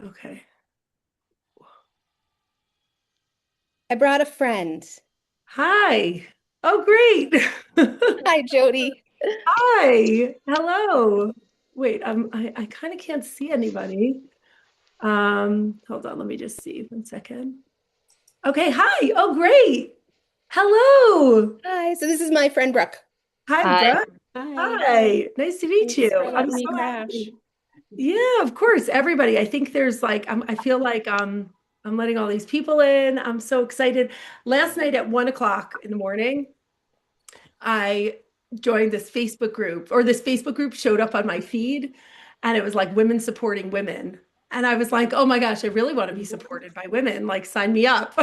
Okay. I brought a friend. Hi. Oh, great. Hi, Jodi. Hi. Hello. Wait, I kind of can't see anybody. Hold on, let me just see 1 second. Okay, hi. Oh, great. Hello. Hi. So this is my friend Brooke. Hi, Hi. Brooke. Hi. Hi. Nice to meet Thanks you. for I'm letting me so crash. happy. Yeah, of course. Everybody. I think there's like I feel like I'm letting all these people in. I'm so excited. Last night at 1 o'clock in the morning, I joined this Facebook group, or this Facebook group showed up on my feed, and it was like women supporting women. And I was like, oh my gosh, I really want to be supported by women. Like, sign me up.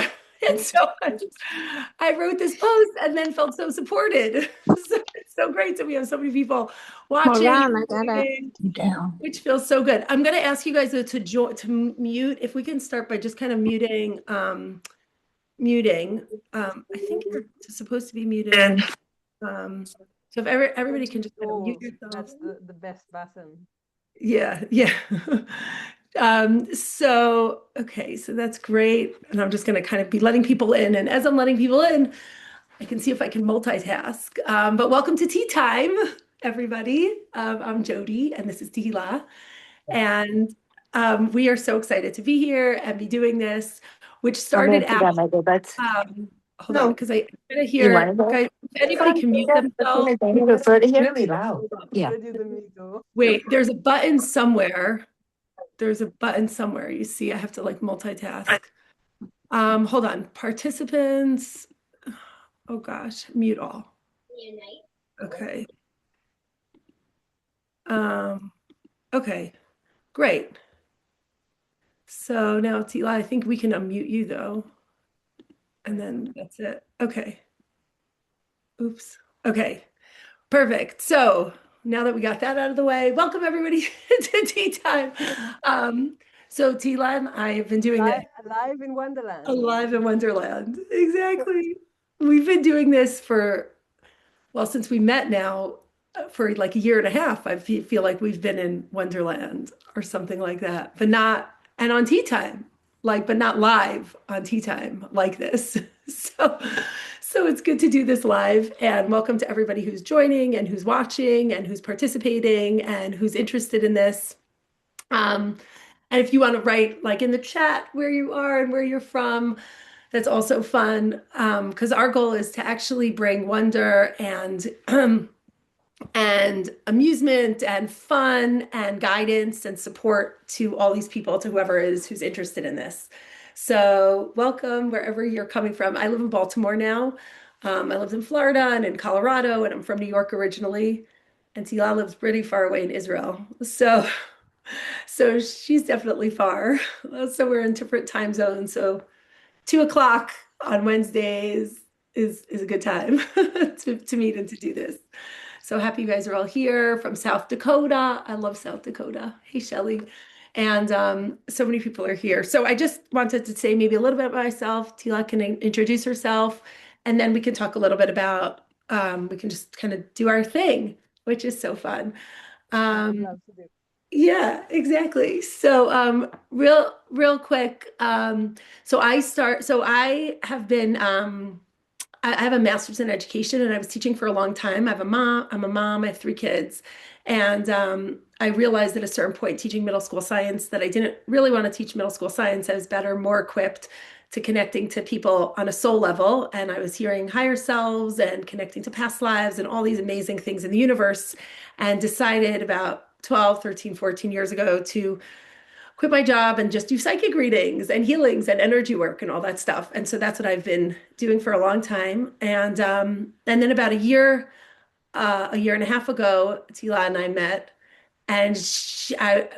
And so I wrote this post and then felt so supported. So it's so great that we have so many people Hold watching, on, I gotta reading, you down. which feels so good. I'm going to ask you guys to mute. If we can start by just kind of muting. I think you're supposed to be muted. So if everybody can just kind of mute Control, yourselves. that's the best button. Yeah, yeah. So okay, so that's great. And I'm just gonna kind of be letting people in. And as I'm letting people in, I can see if I can multitask. But welcome to Tea Time, everybody. I'm Jodi, and this is Tehilla. And we are so excited to be here and be doing this, which started Okay, out. forgot my go, but Hold on, no, because I kind of you hear, want to go? guys, if anybody can mute themselves. You prefer to hear? Really loud. Hold on, Yeah. ready the middle. Wait, there's a button somewhere. There's a button somewhere. You see, I have to like multitask. Hold on. Participants. Oh gosh, mute all. Okay. Um, okay, great. So now, Tila, I think we can unmute you though. And then that's it. Okay. Oops. Okay. Perfect. So now that we got that out of the way, welcome everybody to Tea Time. So Tila and I have been doing this Live in Wonderland. alive in Wonderland. Exactly. We've been doing this for, well, since we met now for like a year and a half. I feel like we've been in Wonderland or something like that, but not, and on Tea Time, like, but not live on Tea Time like this. So, so it's good to do this live, and welcome to everybody who's joining and who's watching and who's participating and who's interested in this. Um, and if you want to write like in the chat where you are and where you're from, that's also fun, because our goal is to actually bring wonder and amusement and fun and guidance and support to all these people, to whoever is who's interested in this. So welcome wherever you're coming from. I live in Baltimore now. I lived in Florida and in Colorado, and I'm from New York originally. And Tila lives pretty far away in Israel. So she's definitely far. So we're in different time zones. So 2 o'clock on Wednesdays is a good time to meet and to do this. So happy you guys are all here from South Dakota. I love South Dakota. Hey, Shelly. And so many people are here. So I just wanted to say maybe a little bit about myself. Tila can introduce herself, and then we can talk a little bit about, we can just kind of do our thing, which is so fun. I would Um, love to do. yeah, exactly. So, real quick. So I have been, I have a master's in education and I was teaching for a long time. I'm a mom, I have 3 kids. And I realized at a certain point teaching middle school science that I didn't really want to teach middle school science. I was better, more equipped to connecting to people on a soul level. And I was hearing higher selves and connecting to past lives and all these amazing things in the universe, and decided about 12, 13, 14 years ago to quit my job and just do psychic readings and healings and energy work and all that stuff. And so that's what I've been doing for a long time. And then about a year and a half ago, Tila and I met, and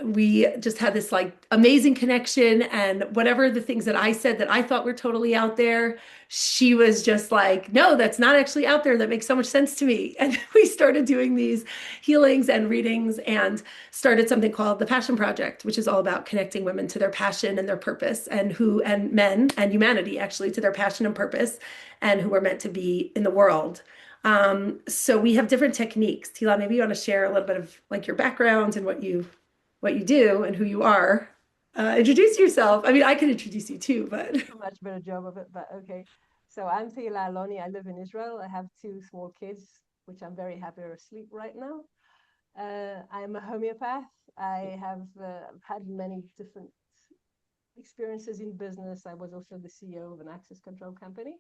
we just had this like amazing connection. And whatever the things that I said that I thought were totally out there, she was just like, no, that's not actually out there. That makes so much sense to me. And we started doing these healings and readings and started something called the Passion Project, which is all about connecting women to their passion and their purpose, and men and humanity actually to their passion and purpose, and who are meant to be in the world. So we have different techniques. Tila, maybe you want to share a little bit of like your background and what you do and who you are. Introduce yourself. I mean, I can introduce you too, but A much better job of it, but okay. So I'm Tehilla Aloni. I live in Israel. I have two small kids, which I'm very happy are asleep right now. I'm a homeopath. I have had many different experiences in business. I was also the CEO of an access control company.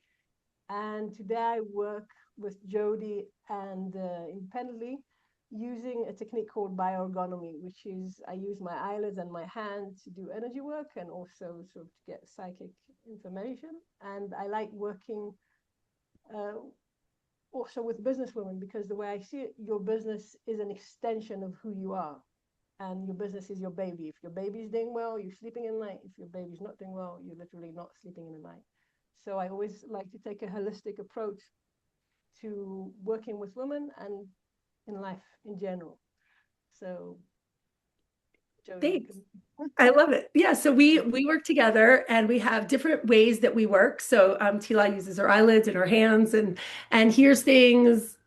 And today I work with Jodi and independently using a technique called bioergonomy, which is I use my eyelids and my hand to do energy work and also sort of to get psychic information. And I like working uh, also with businesswomen because the way I see it, your business is an extension of who you are. And your business is your baby. If your baby's doing well, you're sleeping in the night. If your baby's not doing well, you're literally not sleeping in the night. So I always like to take a holistic approach to working with women and in life in general. So, Jodi, you thanks. can. I love it. Yeah, so we work together and we have different ways that we work. So Tila uses her eyelids and her hands and hears things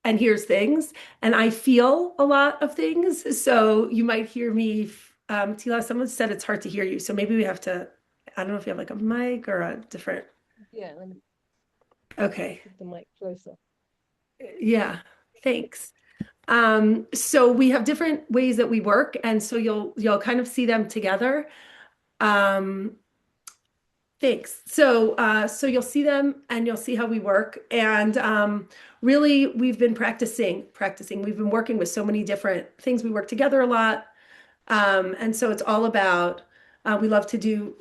and hears things. And I feel a lot of things. So you might hear me, Tila, someone said it's hard to hear you. So maybe we have to, I don't know if you have like a mic or a different. Yeah, let me Okay. keep the mic closer. Yeah. Thanks. So we have different ways that we work, and so you'll kind of see them together. Um, Thanks. So you'll see them and you'll see how we work. And really, we've been practicing. We've been working with so many different things. We work together a lot. And so it's all about, we love to do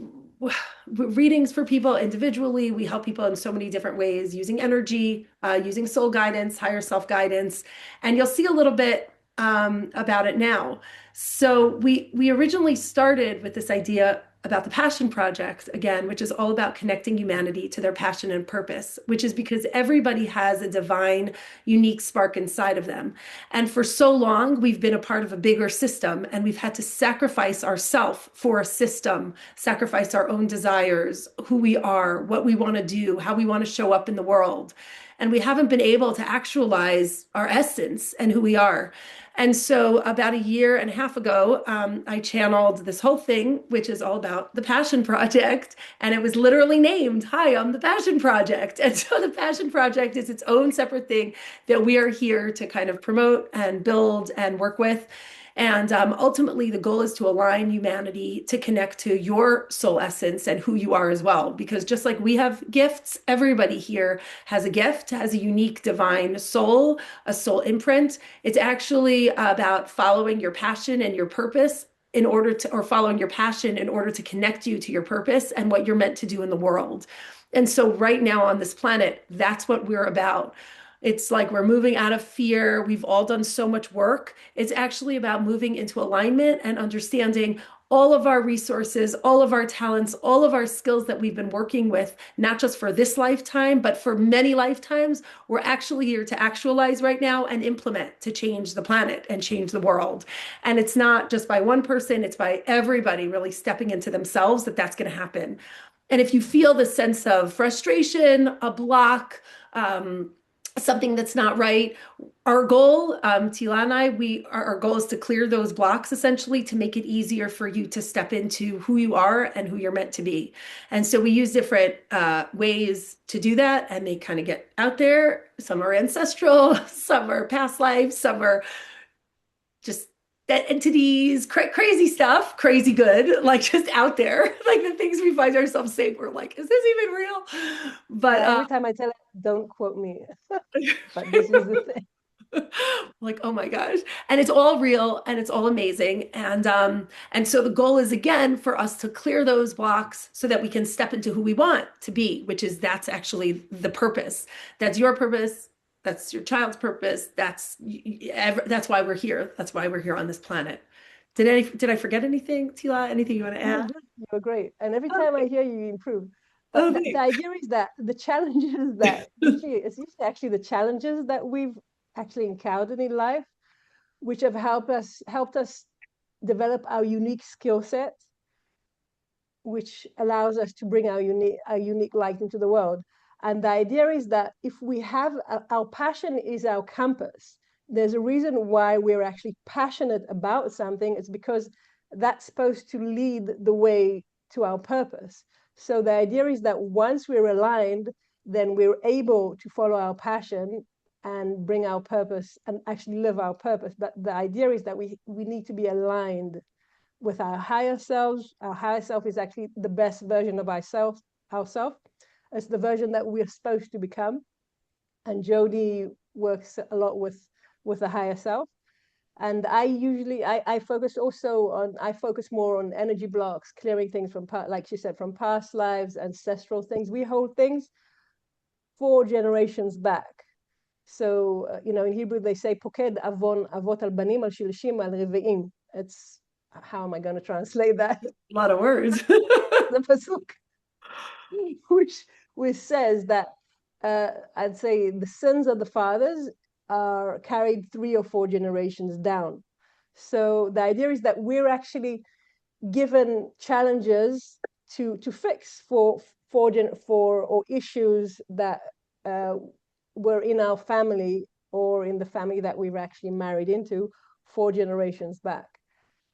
readings for people individually. We help people in so many different ways using energy, using soul guidance, higher self guidance. And you'll see a little bit about it now. So we originally started with this idea about the Passion Project, again, which is all about connecting humanity to their passion and purpose, which is because everybody has a divine, unique spark inside of them. And for so long, we've been a part of a bigger system and we've had to sacrifice ourself for a system, sacrifice our own desires, who we are, what we want to do, how we want to show up in the world. And we haven't been able to actualize our essence and who we are. And so, about a year and a half ago, I channeled this whole thing, which is all about the Passion Project. And it was literally named, Hi, I'm the Passion Project. And so, the Passion Project is its own separate thing that we are here to kind of promote and build and work with. And ultimately, the goal is to align humanity to connect to your soul essence and who you are as well. Because just like we have gifts, everybody here has a gift, has a unique divine soul, a soul imprint. It's actually about following your passion and your purpose in order to, or following your passion in order to connect you to your purpose and what you're meant to do in the world. And so, right now on this planet, that's what we're about. It's like we're moving out of fear. We've all done so much work. It's actually about moving into alignment and understanding all of our resources, all of our talents, all of our skills that we've been working with, not just for this lifetime, but for many lifetimes. We're actually here to actualize right now and implement to change the planet and change the world. And it's not just by one person, it's by everybody really stepping into themselves that's going to happen. And if you feel the sense of frustration, a block, something that's not right. Our goal, Tila and I, our goal is to clear those blocks essentially to make it easier for you to step into who you are and who you're meant to be. And so we use different ways to do that, and they kind of get out there. Some are ancestral, some are past lives, some are just entities, crazy stuff, crazy good, like just out there, like the things we find ourselves saying, we're like, is this even real? But Yeah, every time I tell it, don't quote me, but this is the thing. like, oh my gosh. And it's all real and it's all amazing. And so the goal is again for us to clear those blocks so that we can step into who we want to be, which is that's actually the purpose. That's your purpose. That's your child's purpose. That's why we're here. That's why we're here on this planet. Did I forget anything, Tila? Anything you want to You were add? good. You were great. And every Oh, time I hear you, you improve. But oh, the thanks. idea is that the challenges that it's usually actually the challenges that we've actually encountered in life, which have helped us develop our unique skill set, which allows us to bring our unique light into the world. And the idea is that if we have our passion is our compass, there's a reason why we're actually passionate about something. It's because that's supposed to lead the way to our purpose. So the idea is that once we're aligned, then we're able to follow our passion and bring our purpose and actually live our purpose. But the idea is that we need to be aligned with our higher selves. Our higher self is actually the best version of ourselves. It's the version that we're supposed to become. And Jodi works a lot with the higher self. And I focus more on energy blocks, clearing things from, like she said, from past lives, ancestral things. We hold things 4 generations back. So, in Hebrew, they say, Poked avon avot al banim al shilshim al reve'im. It's, how am I going to translate that? A lot of words. The pasuk, which says that, I'd say the sins of the fathers are carried 3 or 4 generations down. So the idea is that we're actually given challenges to fix for issues that were in our family or in the family that we were actually married into 4 generations back.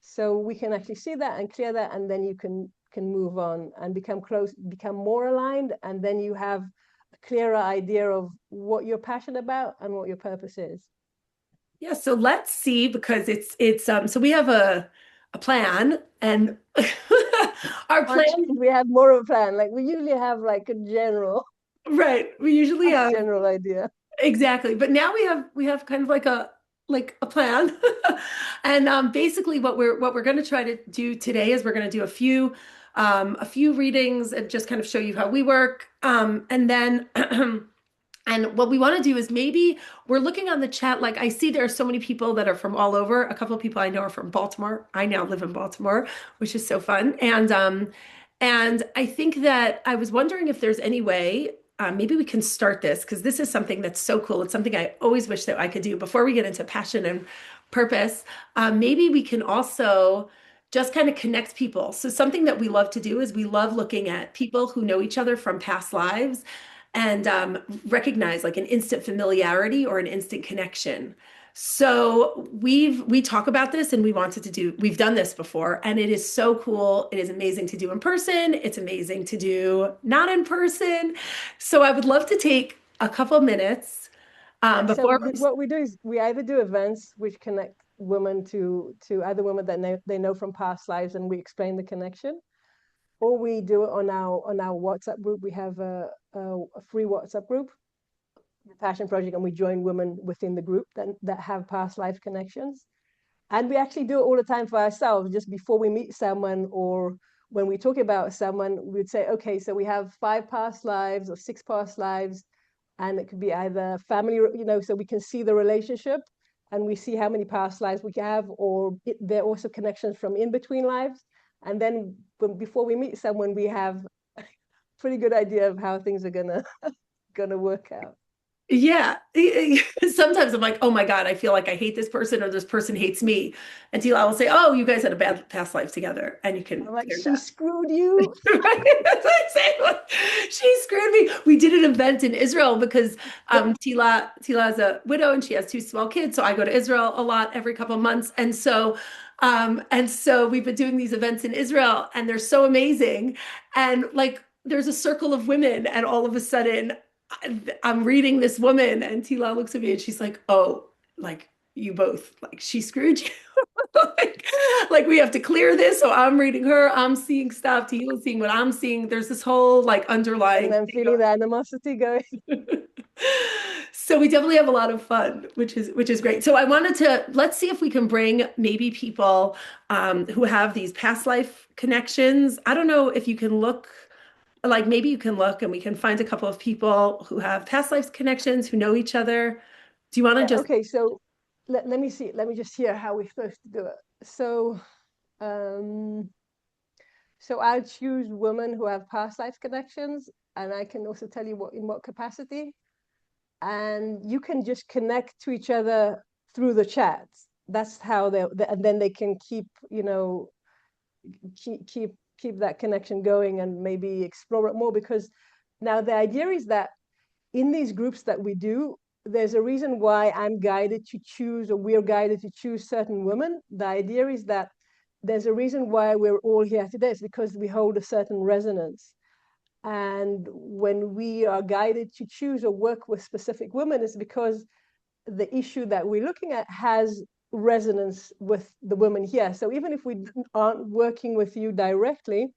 So we can actually see that and clear that, and then you can move on and become more aligned, and then you have a clearer idea of what you're passionate about and what your purpose is. Yeah, so let's see, because it's so we have a plan, and our plan, we have more of a plan. Like we usually have like a general, right? We usually have general idea. exactly, but now we have kind of like a plan. And basically what we're going to try to do today is we're going to do a few readings and just kind of show you how we work, and then and what we want to do is, maybe we're looking on the chat, like I see there are so many people that are from all over. A couple of people I know are from Baltimore. I now live in Baltimore, which is so fun. And I think that I was wondering if there's any way, maybe we can start this, because this is something that's so cool. It's something I always wish that I could do before we get into passion and purpose. Maybe we can also just kind of connect people. So something that we love to do is we love looking at people who know each other from past lives, and recognize like an instant familiarity or an instant connection. So we talk about this, and we've done this before, and it is so cool. It is amazing to do in person. It's amazing to do not in person. So I would love to take a couple minutes before. So what we do is we either do events which connect women to other women that they know from past lives, and we explain the connection, or we do it on our WhatsApp group. We have a free WhatsApp group, the Passion Project, and we join women within the group that have past life connections. And we actually do it all the time for ourselves. Just before we meet someone, or when we talk about someone, we'd say, okay, so we have 5 past lives or 6 past lives, and it could be either family, so we can see the relationship and we see how many past lives we have, or there are also connections from in between lives. And then before we meet someone, we have a pretty good idea of how things are gonna work out. Yeah. Sometimes I'm like, oh my God, I feel like I hate this person, or this person hates me. And Tehilla will say, oh, you guys had a bad past life together. And you can. I'm like, she screwed you. Right? That's what I say. Like, she screwed me. We did an event in Israel because Tehilla is a widow and she has 2 small kids. So I go to Israel a lot every couple of months. And so we've been doing these events in Israel, and they're so amazing. And like, there's a circle of women, and all of a sudden I'm reading this woman, and Tehilla looks at me and she's like, oh, like you both, like she screwed you. like we have to clear this. So I'm reading her, I'm seeing stuff, Tehilla's seeing what I'm seeing. There's this whole like underlying. And I'm feeling the animosity going. So we definitely have a lot of fun, which is great. So I wanted to, let's see if we can bring maybe people who have these past life connections. I don't know if you can look, like maybe you can look and we can find a couple of people who have past life connections, who know each other. Do you want to just? Okay, so let me see. Let me just hear how we're supposed to do it. So, so I'll choose women who have past life connections, and I can also tell you in what capacity. And you can just connect to each other through the chat. That's how and then they can keep that connection going, and maybe explore it more. Because now the idea is that in these groups that we do, there's a reason why I'm guided to choose, or we're guided to choose certain women. The idea is that there's a reason why we're all here today. It's because we hold a certain resonance. And when we are guided to choose or work with specific women, it's because the issue that we're looking at has resonance with the women here. So even if we aren't working with you directly,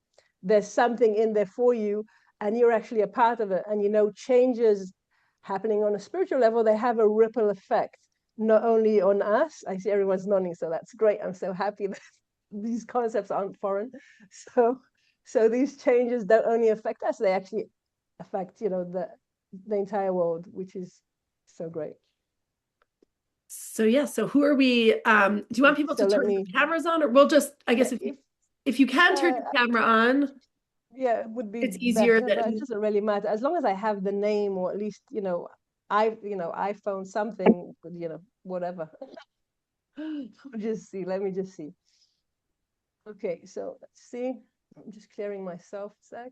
there's something in there for you, and you're actually a part of it. And changes happening on a spiritual level, they have a ripple effect, not only on us. I see everyone's nodding, so that's great. I'm so happy that these concepts aren't foreign. So these changes don't only affect us, they actually affect, the entire world, which is so great. So yeah, so who are we? Do you want people to turn the cameras on, or we'll just, I guess, if you can turn your camera on, yeah, it would be it's easier better, but than it doesn't really matter as long as I have the name, or at least iPhone something, whatever. Let me just see. Okay, so let's see. I'm just clearing myself a sec.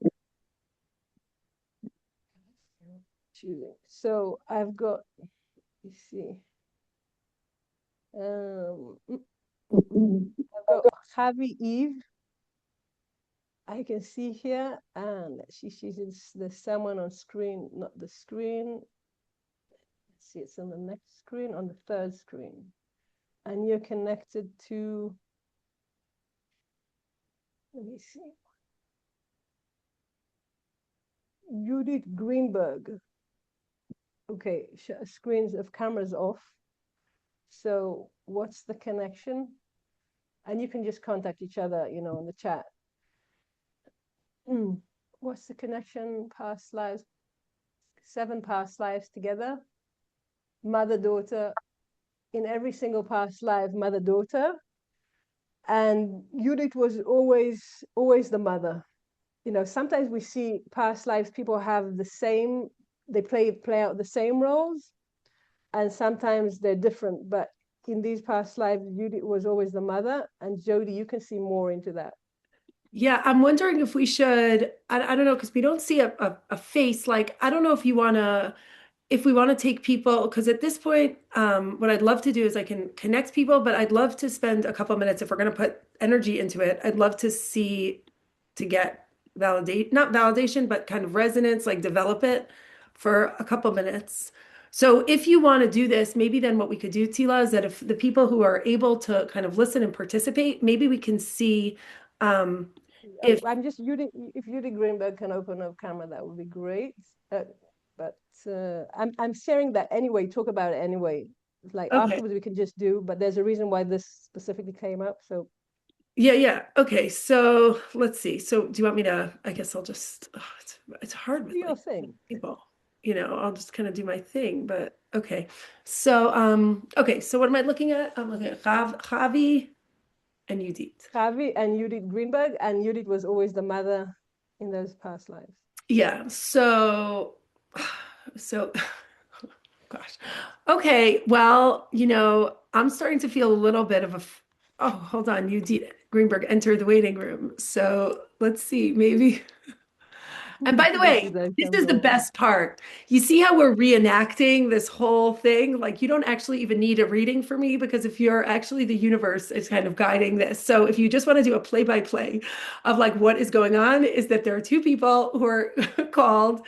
Choosing. So I've got, you see. I've got Javi Eve. I can see here, and there's someone on screen, not the screen. Let's see, it's on the next screen, on the third screen. And you're connected to, let me see, Judith Greenberg. Okay, screens of cameras off. So what's the connection? And you can just contact each other, on the chat. What's the connection? Past lives, 7 past lives together. Mother, daughter, in every single past life, mother, daughter. And Judith was always the mother. Sometimes we see past lives, people have the same, they play out the same roles, and sometimes they're different. But in these past lives, Judith was always the mother. And Jodi, you can see more into that. Yeah, I'm wondering if we should, I don't know, because we don't see a face. Like, I don't know if we want to take people, because at this point, what I'd love to do is I can connect people, but I'd love to spend a couple of minutes, if we're going to put energy into it, I'd love to get not validation, but kind of resonance, like develop it for a couple minutes. So if you want to do this, maybe then what we could do, Tehilla, is that if the people who are able to kind of listen and participate, maybe we can see if Judith Greenberg can open up camera, that would be great. But I'm sharing that anyway, talk about it anyway. Like afterwards we can just do, but there's a reason why this specifically came up. So yeah. Okay, so let's see. So do you want me to, I guess I'll just, it's hard with your thing. People, I'll just kind of do my thing, but okay. So, so what am I looking at? I'm looking at Javi and Judith. Javi and Judith Greenberg, and Judith was always the mother in those past lives. Yeah, so gosh. Okay, well, I'm starting to feel a little bit of hold on, Judith Greenberg entered the waiting room. So let's see, maybe. And by the way, this is the best part. You see how we're reenacting this whole thing? Like, you don't actually even need a reading for me, because if you're actually, the universe is kind of guiding this. So if you just want to do a play-by-play of like what is going on, is that there are 2 people who are called,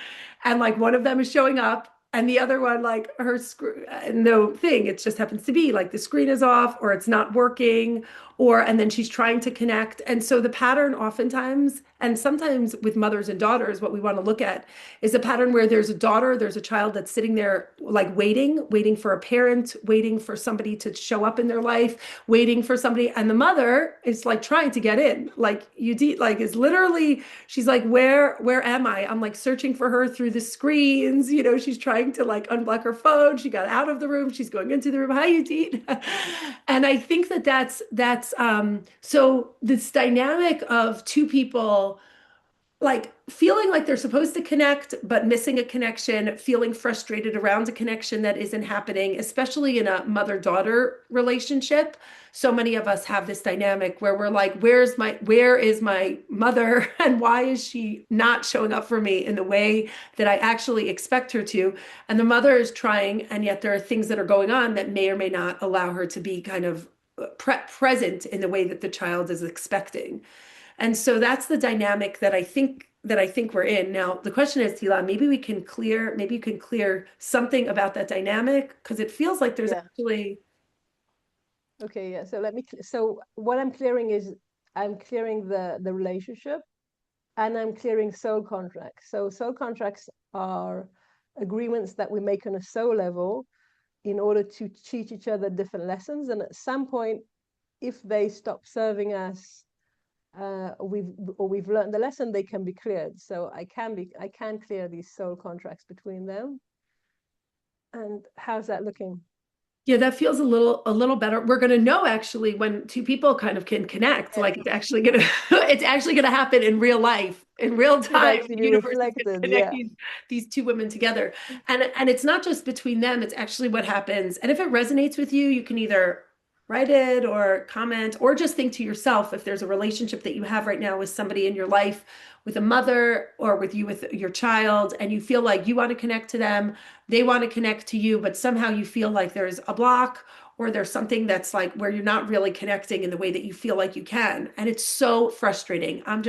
and like one of them is showing up, and the other one, like her screen, no thing, it just happens to be like the screen is off, or it's not working, and then she's trying to connect. And so the pattern oftentimes, and sometimes with mothers and daughters, what we want to look at is a pattern where there's a child that's sitting there like waiting for a parent, waiting for somebody to show up in their life, waiting for somebody. And the mother is like trying to get in, like is literally, she's like, where am I? I'm like searching for her through the screens. She's trying to like unblock her phone. She got out of the room. She's going into the room. Hi, Judith. And I think that's so this dynamic of 2 people like feeling like they're supposed to connect, but missing a connection, feeling frustrated around a connection that isn't happening, especially in a mother-daughter relationship. So many of us have this dynamic where we're like, where is my mother, and why is she not showing up for me in the way that I actually expect her to? And the mother is trying, and yet there are things that are going on that may or may not allow her to be kind of present in the way that the child is expecting. And so that's the dynamic that I think we're in. Now, the question is, Tehilla, maybe you can clear something about that dynamic, because it feels like there's Yeah. actually. Okay, yeah. So what I'm clearing is I'm clearing the relationship, and I'm clearing soul contracts. So soul contracts are agreements that we make on a soul level in order to teach each other different lessons. And at some point, if they stop serving us, we've learned the lesson, they can be cleared. So I can clear these soul contracts between them. And how's that looking? Yeah, that feels a little better. We're going to know actually when two people kind of can connect. Yeah. Like it's actually going to it's actually going to happen in real life, in real Should time. actually The be universe is going to reflected. connect Yeah. these two women together. And it's not just between them, it's actually what happens. And if it resonates with you, you can either write it or comment or just think to yourself, if there's a relationship that you have right now with somebody in your life, with a mother or with your child, and you feel like you want to connect to them, they want to connect to you, but somehow you feel like there's a block or there's something that's like where you're not really connecting in the way that you feel like you can. And it's so frustrating. I'm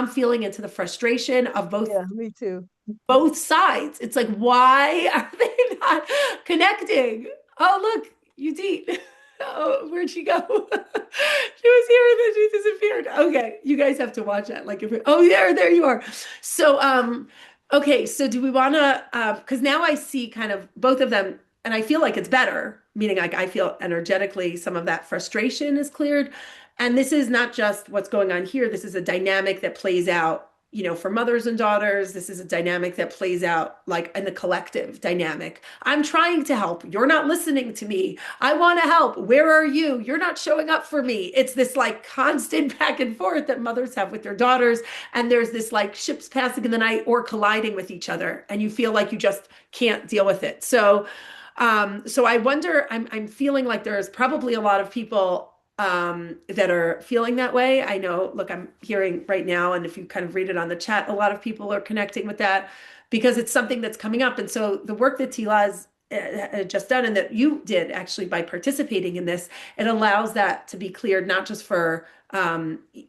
feeling into the frustration of Yeah, me too. both sides. It's like, why are they not connecting? Oh, look, you did. Oh, where'd she go? She was here and then she disappeared. Okay, you guys have to watch that. Like, oh, there you are. So, okay, so do we want to? Because now I see kind of both of them, and I feel like it's better. Meaning, like, I feel energetically some of that frustration is cleared, and this is not just what's going on here. This is a dynamic that plays out, for mothers and daughters. This is a dynamic that plays out like in the collective dynamic. I'm trying to help. You're not listening to me. I want to help. Where are you? You're not showing up for me. It's this like constant back and forth that mothers have with their daughters. And there's this like ships passing in the night or colliding with each other. And you feel like you just can't deal with it. So I wonder, I'm feeling like there's probably a lot of people that are feeling that way. I know, look, I'm hearing right now, and if you kind of read it on the chat, a lot of people are connecting with that because it's something that's coming up. And so the work that Tehilla has just done and that you did actually by participating in this, it allows that to be cleared, not just for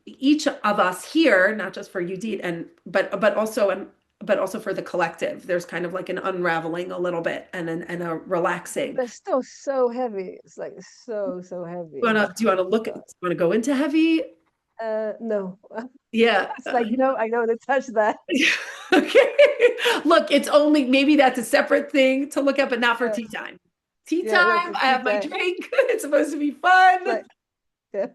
each of us here, not just for you, Deet, but also for the collective. There's kind of like an unraveling a little bit and a relaxing. They're still so heavy. It's like so heavy. Do you want to look at, do you want to go into heavy? No. Yeah. It's like, I know to touch that. Okay. Look, it's only maybe that's a separate thing to look at, but not for Yeah. tea time. Tea Yeah, not time. for I have tea my time. drink. It's supposed to be fun. Like, yeah.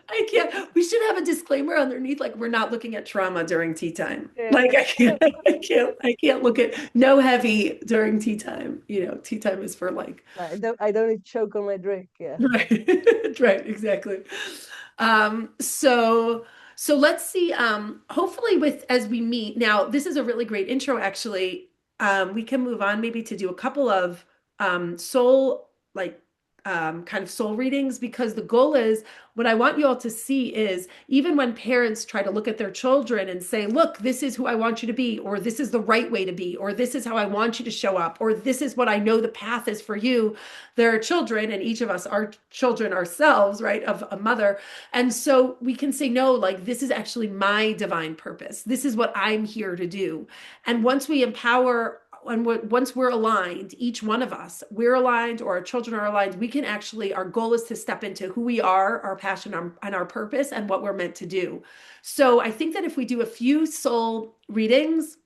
I can't. We should have a disclaimer underneath, like we're not looking at trauma during tea time. Yeah. Like I can't look at no heavy during tea time. Tea time is for like. I don't need to choke on my drink. Yeah. Right. Right, exactly. So let's see. Hopefully as we meet now, this is a really great intro, actually. We can move on maybe to do a couple of soul, like kind of soul readings, because the goal is what I want you all to see is even when parents try to look at their children and say, look, this is who I want you to be, or this is the right way to be, or this is how I want you to show up, or this is what I know the path is for you. There are children, and each of us are children ourselves, right, of a mother. And so we can say, no, like this is actually my divine purpose. This is what I'm here to do. And once we empower and once we're aligned, each one of us, we're aligned or our children are aligned, we can actually, our goal is to step into who we are, our passion, and our purpose, and what we're meant to do. So I think that if we do a few soul readings,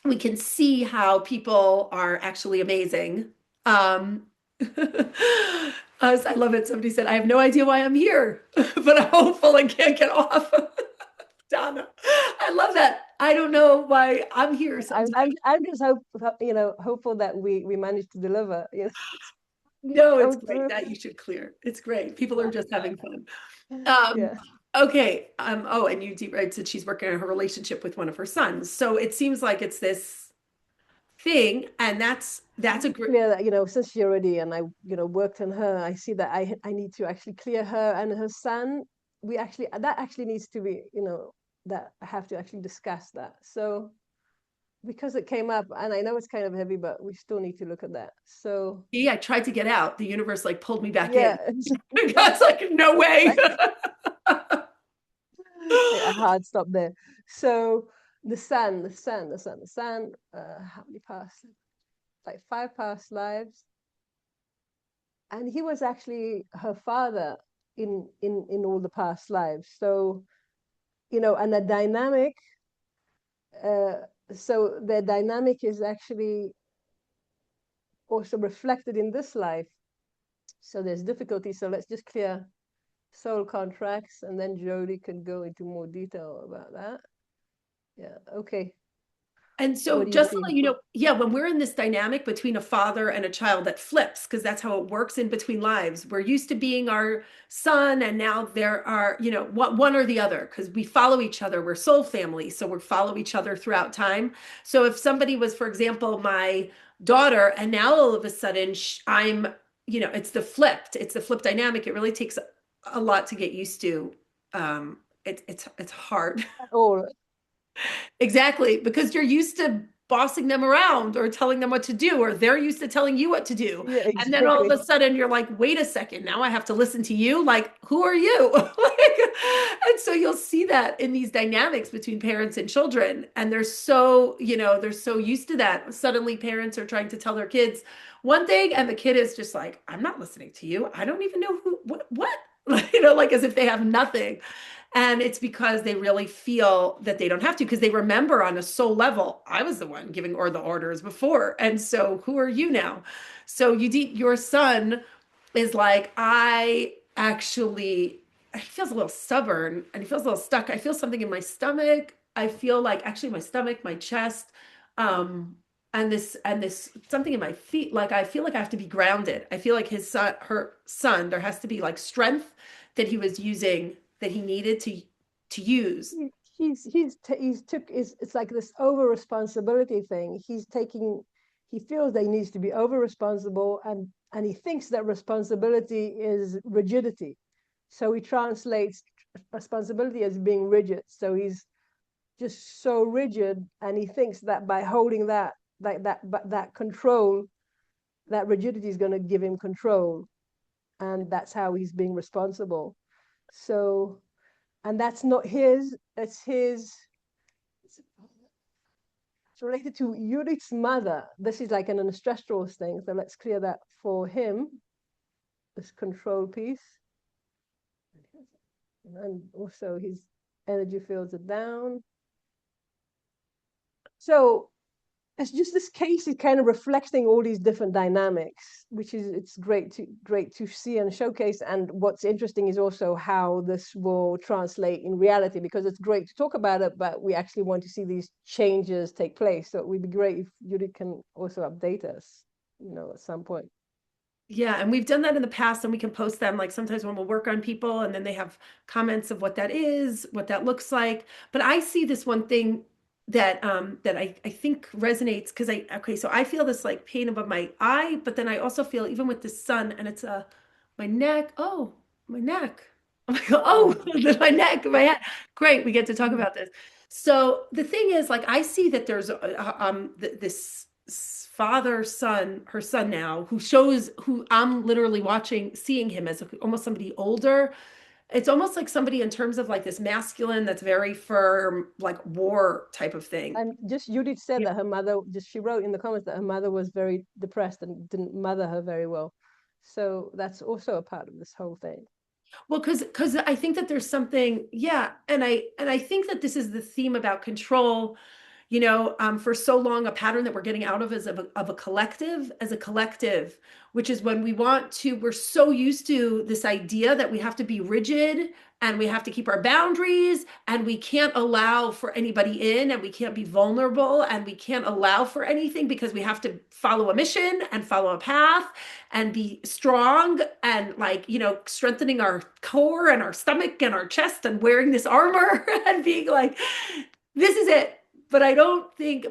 we can see how people are actually amazing. I love it. Somebody said, I have no idea why I'm here, but I'm hopeful and can't get off. Donna, I love that. I don't know why I'm here sometimes. I'm just hopeful that we manage to deliver. No, it's Come great through. that you should clear. It's great. People are just having fun. Yeah. Okay. Oh, and you deep right said she's working on her relationship with one of her sons. So it seems like it's this thing, and that's a great. Clear that, since she already and I, worked on her, I see that I need to actually clear her and her son. That actually needs to be, that I have to actually discuss that. So because it came up, and I know it's kind of heavy, but we still need to look at that. So Yeah, I tried to get out. The universe like pulled me back in. yeah, it's God's like, no way. a hard stop there. So the sun. How many past? Like 5 past lives, and he was actually her father in all the past lives. So and the dynamic. Uh, so the dynamic is actually also reflected in this life. So there's difficulty. So let's just clear soul contracts, and then Jodi can go into more detail about that. Yeah. Okay. And so What do you just to see? let you know, yeah, when we're in this dynamic between a father and a child that flips, because that's how it works in between lives. We're used to being our son, and now there are, one or the other, because we follow each other. We're soul family, so we follow each other throughout time. So if somebody was, for example, my daughter, and now all of a sudden I'm, it's the flip dynamic. It really takes a lot to get used to. It's hard. Oh, Exactly, because you're used to bossing them around or telling them what to do, or they're used to telling you what to do. yeah, And then all of exactly. a sudden you're like, wait a second, now I have to listen to you? Like, who are you? And so you'll see that in these dynamics between parents and children. And they're so used to that. Suddenly parents are trying to tell their kids one thing, and the kid is just like, I'm not listening to you. I don't even know what? Like as if they have nothing. And it's because they really feel that they don't have to, because they remember on a soul level, I was the one giving or the orders before. And so who are you now? So your son is like, he feels a little stubborn and he feels a little stuck. I feel something in my stomach. I feel like actually my stomach, my chest, and this something in my feet. Like I feel like I have to be grounded. I feel like her son, there has to be like strength that he was using, that he needed to use. He's took is It's like this over responsibility thing. He feels that he needs to be over responsible, and he thinks that responsibility is rigidity. So he translates responsibility as being rigid. So he's just so rigid, and he thinks that by holding that, like that control, that rigidity is going to give him control, and that's how he's being responsible. So, and that's not his, it's his. It's related to Judith's mother. This is like an ancestral thing. So let's clear that for him, this control piece. And also his energy fields are down. So it's just this case is kind of reflecting all these different dynamics, which is it's great to see and showcase. And what's interesting is also how this will translate in reality, because it's great to talk about it, but we actually want to see these changes take place. So it would be great if Judith can also update us, at some point. Yeah, and we've done that in the past, and we can post them like sometimes when we'll work on people and then they have comments of what that is, what that looks like. But I see this one thing that I think resonates, because so I feel this like pain above my eye, but then I also feel even with the sun, and it's my neck. Oh, my neck. I'm like, oh, Oh, my neck, my head. Great, we get to talk about this. So the thing is, like, I see that there's this father son, her son now, who I'm literally seeing him as almost somebody older. It's almost like somebody in terms of like this masculine that's very firm, like war type of thing. and just Judith said that her mother, just she wrote in the comments that her mother was very depressed and didn't mother her very well. So that's also a part of this whole thing. Well, because I think that there's something, yeah, and I think that this is the theme about control. For so long, a pattern that we're getting out of is of a collective, as a collective, which is when we're so used to this idea that we have to be rigid and we have to keep our boundaries, and we can't allow for anybody in, and we can't be vulnerable, and we can't allow for anything, because we have to follow a mission and follow a path and be strong, and like, strengthening our core and our stomach and our chest and wearing this armor and being like, this is it. But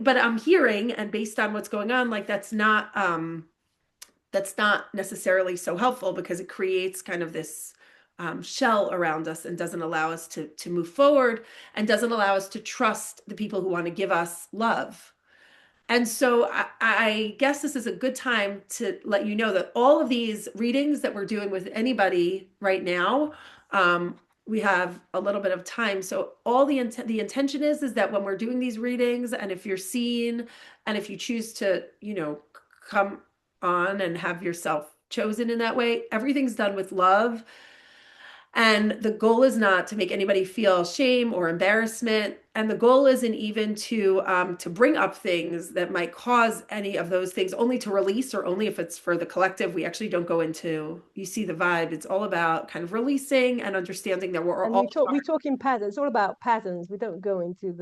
but I'm hearing, and based on what's going on, like that's not necessarily so helpful, because it creates kind of this shell around us and doesn't allow us to move forward, and doesn't allow us to trust the people who want to give us love. And so I guess this is a good time to let you know that all of these readings that we're doing with anybody right now, we have a little bit of time. So all the intention is that when we're doing these readings, and if you're seen, and if you choose to, come on and have yourself chosen in that way, everything's done with love. And the goal is not to make anybody feel shame or embarrassment. And the goal isn't even to bring up things that might cause any of those things, only to release, or only if it's for the collective. We actually don't go into, you see the vibe. It's all about kind of releasing and understanding that we're And all we talk in patterns. It's all about patterns. We don't go into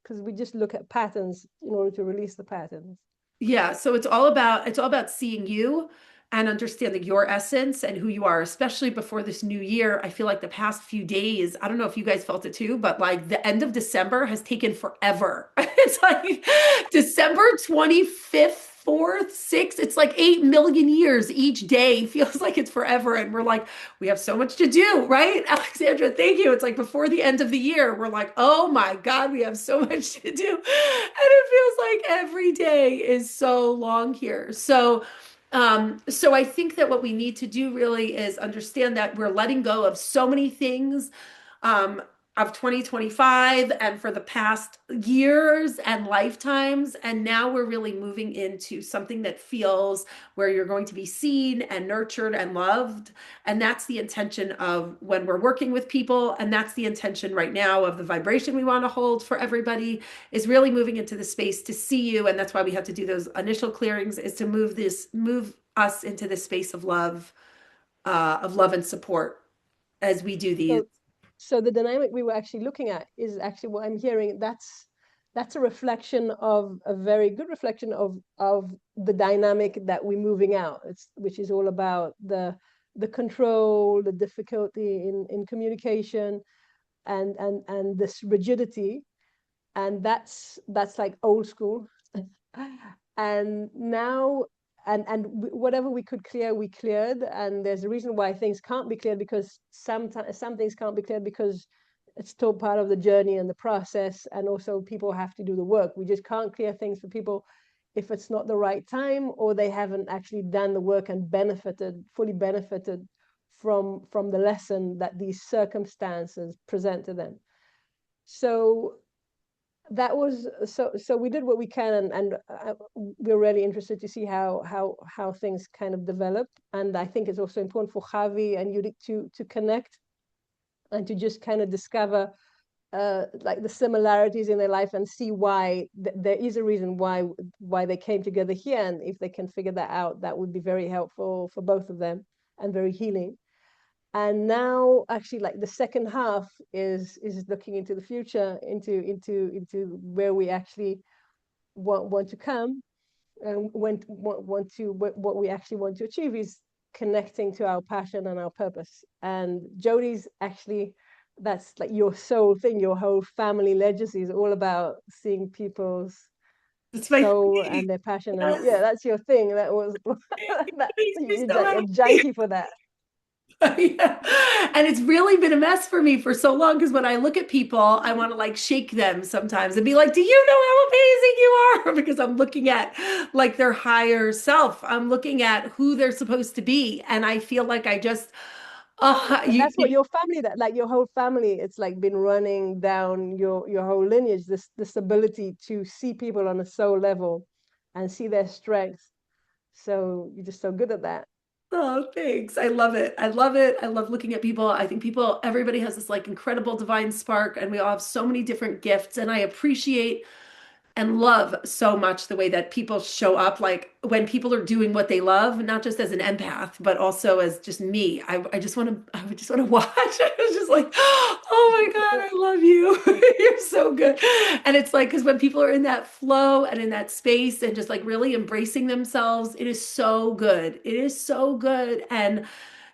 because we just look at patterns in order to release the patterns. Yeah, so it's all about seeing you and understanding your essence and who you are, especially before this new year. I feel like the past few days, I don't know if you guys felt it too, but like the end of December has taken forever. It's like December 25th, 4th, 6th. It's like 8 million years each day feels like it's forever. And we're like, we have so much to do, right? Alexandra, thank you. It's like before the end of the year, we're like, oh my God, we have so much to do. And it feels like every day is so long here. So I think that what we need to do really is understand that we're letting go of so many things um, of 2025 and for the past years and lifetimes. And now we're really moving into something that feels where you're going to be seen and nurtured and loved. And that's the intention of when we're working with people. And that's the intention right now of the vibration we want to hold for everybody, is really moving into the space to see you. And that's why we have to do those initial clearings, is to move us into the space of love and support as we do these. So the dynamic we were actually looking at is actually what I'm hearing. That's a reflection of a very good reflection of the dynamic that we're moving out. Which is all about the control, the difficulty in communication, and this rigidity, and that's like old school. And now, whatever we could clear, we cleared. And there's a reason why things can't be cleared, because some things can't be cleared because it's still part of the journey and the process, and also people have to do the work. We just can't clear things for people if it's not the right time, or they haven't actually done the work and fully benefited from the lesson that these circumstances present to them. So that was so we did what we can, and we're really interested to see how things kind of develop. And I think it's also important for Javi and Judith to connect and to just kind of discover like the similarities in their life, and see why there is a reason why they came together here. And if they can figure that out, that would be very helpful for both of them and very healing. And now actually, like, the second half is looking into the future, into where we actually want to come, and what we actually want to achieve is connecting to our passion and our purpose. And Jodi's actually, that's like your soul thing. Your whole family legacy is all about seeing people's It's my soul thing. and their passion. And Yes. yeah, that's your thing. That was that, It makes me you're so like a happy. junkie for that. Yeah. And it's really been a mess for me for so long, because when I look at people, I want to like shake them sometimes and be like, do you know how amazing you are? Because I'm looking at like their higher self. I'm looking at who they're supposed to be. And I feel like I just, And that's what your family, that like your whole family, it's like been running down your whole lineage, this ability to see people on a soul level and see their strengths. So you're just so good at that. oh, thanks. I love it. I love it. I love looking at people. I think everybody has this like incredible divine spark, and we all have so many different gifts. And I appreciate and love so much the way that people show up, like when people are doing what they love, not just as an empath, but also as just me. I would just want to watch. I was just like, oh my God, I love you. You're so good. And it's like, because when people are in that flow and in that space and just like really embracing themselves, it is so good. It is so good. And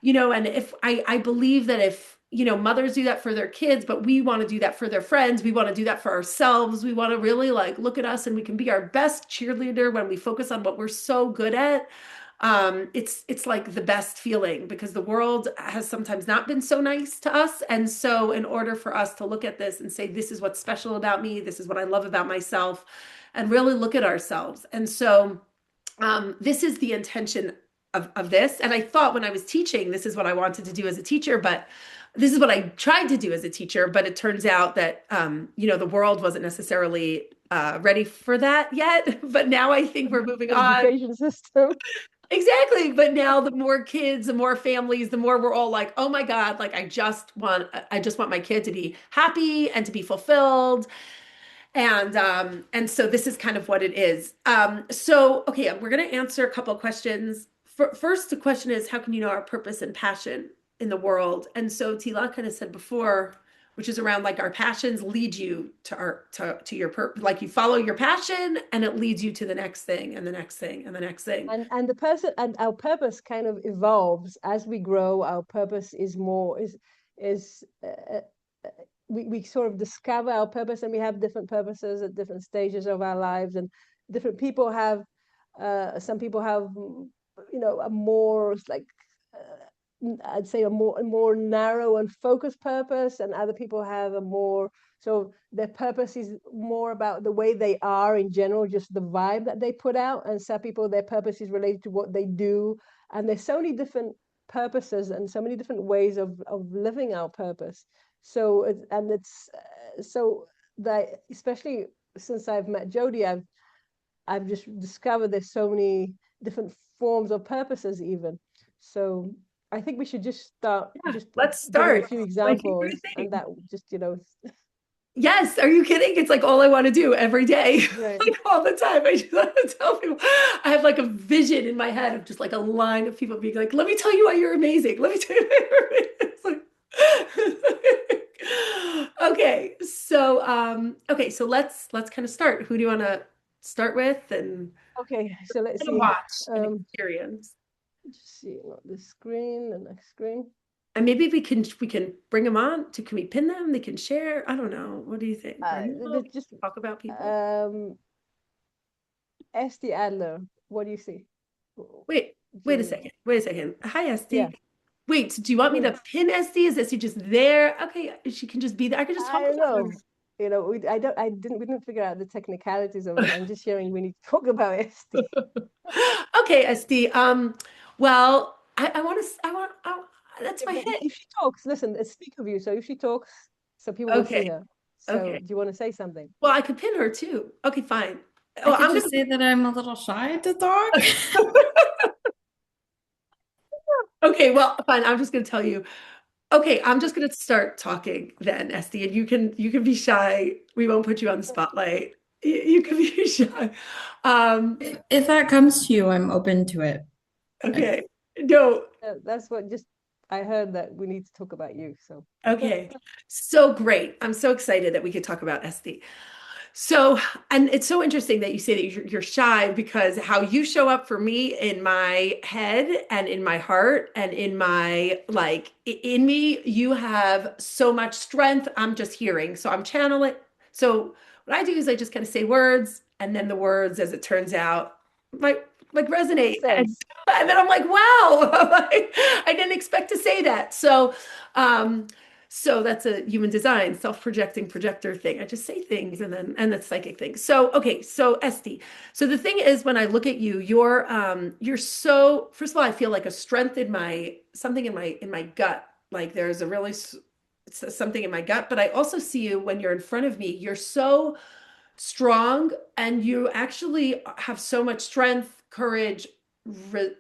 and if I believe that if, mothers do that for their kids, but we want to do that for their friends, we want to do that for ourselves. We want to really like look at us, and we can be our best cheerleader when we focus on what we're so good at. it's like the best feeling because the world has sometimes not been so nice to us. And so in order for us to look at this and say, this is what's special about me, this is what I love about myself, and really look at ourselves. And so this is the intention of this. And I thought when I was teaching, this is what I wanted to do as a teacher, but this is what I tried to do as a teacher, but it turns out that, the world wasn't necessarily ready for that yet. But now I think we're moving on. Education system. Exactly. But now the more kids, the more families, the more we're all like, oh my God, like I just want my kid to be happy and to be fulfilled. And so this is kind of what it is. So okay, we're gonna answer a couple of questions. First, the question is, how can you know our purpose and passion in the world? And so Tehilla kind of said before, which is around like our passions lead you to your purpose, like you follow your passion and it leads you to the next thing and the next thing and the next thing. And the person and our purpose kind of evolves as we grow. Our purpose is more is we sort of discover our purpose, and we have different purposes at different stages of our lives, and different people have some people have a more like I'd say a more narrow and focused purpose, and other people have a more, so their purpose is more about the way they are in general, just the vibe that they put out. And some people, their purpose is related to what they do, and there's so many different purposes and so many different ways of living our purpose. So it's so that, especially since I've met Jodi, I've just discovered there's so many different forms of purposes even. So I think we should just start. Yeah, just let's start. a few examples, and that just Yes, are you kidding? It's like all I want to do every day, Right. like all the time. I just want to tell people, I have like a vision in my head of just like a line of people being like, let me tell you why you're amazing. Let me tell you why you're amazing. It's like, okay, so let's kind of start. Who do you want to start with and Okay, so let's see. watch and experience? Just see the screen, the next screen. And maybe we can bring them on to, can we pin them? They can share. I don't know. What do you think? Just Talk about people. EST Adler, what do you see? Wait a second. Wait a second. Hi, Esty. Yeah. Wait, do you want me to pin Esty? Is Esty just there? Okay, she can just be there. I can just talk I don't about know. her. We didn't figure out the technicalities of it. I'm just hearing we need to talk about EST. Okay, Esty. Well, I want that's my hit. If she talks, listen, it's speak of you. So if she talks, so people will see her. So Okay. do you want to say something? Well, I could pin her too. Okay, fine. I could just say that I'm a little shy to talk. Okay, well, fine. I'm just gonna tell you. Okay, I'm just gonna start talking then, Esty, and you can be shy. We won't put you on the spotlight. You can be shy. If that comes to you, I'm open to it. Okay. No. That's what I heard that we need to talk about you. So Okay. So great. I'm so excited that we could talk about Esty. So, and it's so interesting that you say that you're shy, because how you show up for me in my head and in my heart and in my, like, in me, you have so much strength. I'm just hearing. So I'm channeling. So what I do is I just kind of say words, and then the words, as it turns out, like resonate. And then I'm like, wow, I didn't expect to say that. So, so that's a human design, self-projecting projector thing. I just say things and that's psychic thing. So, okay. So Esty. So the thing is, when I look at you, you're so, first of all, I feel like a strength in something in my gut. Like there's a really something in my gut, but I also see you when you're in front of me, you're so strong, and you actually have so much strength, courage,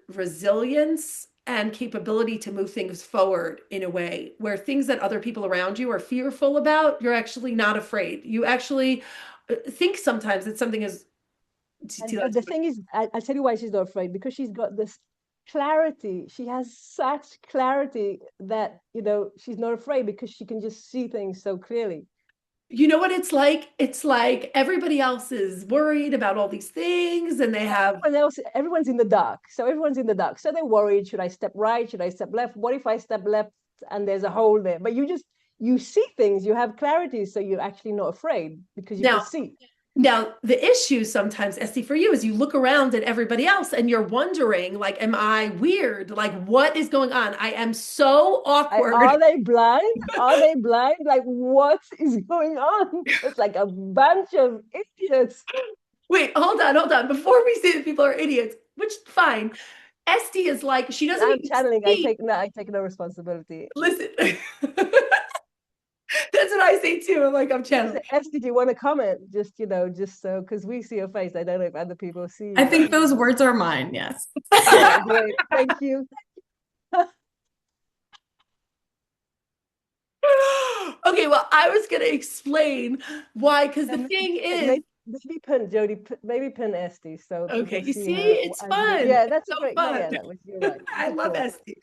resilience, and capability to move things forward in a way where things that other people around you are fearful about, you're actually not afraid. You actually think sometimes that something is. The thing is, I'll tell you why she's not afraid, because she's got this clarity. She has such clarity that, she's not afraid because she can just see things so clearly. You know what it's like? It's like everybody else is worried about all these things, and they have everyone's in the dark. So everyone's in the dark. So they're worried. Should I step right? Should I step left? What if I step left and there's a hole there? But you see things, you have clarity. So you're actually not afraid because you can see. Now, the issue sometimes, Esty, for you is you look around at everybody else and you're wondering, like, am I weird? Like, what is going on? I am so awkward. Are they blind? Are they blind? Like, what is going on? It's like a bunch of idiots. Wait, hold on, hold on. Before we say that people are idiots, which fine, Esty is like, she doesn't I'm even channeling. see. I take no responsibility. Listen, that's what I say too. I'm like, I'm So, channeling. Esther, do you want to comment? Just, just so, because we see your face. I don't know if other people see I you, but think those words are mine, yes. yeah, great. Thank you. Okay, well, I was gonna explain why, because the And thing is, maybe pin Jody, maybe pin Esty, so okay, people you see see, her it's as you. fun. Yeah, It's that's a so great. Yeah, fun. yeah, that was. You're right. I Good love thought. Esty.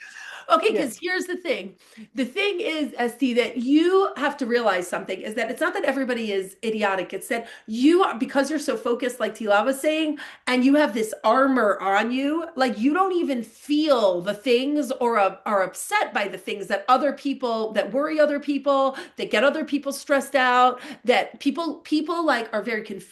Okay, Yeah. because here's the thing. The thing is, Esty, that you have to realize something is that it's not that everybody is idiotic. It's that you are, because you're so focused, like Tila was saying, and you have this armor on you, like you don't even feel the things or are upset by the things that other people, that worry other people, that get other people stressed out, that people like are very confused.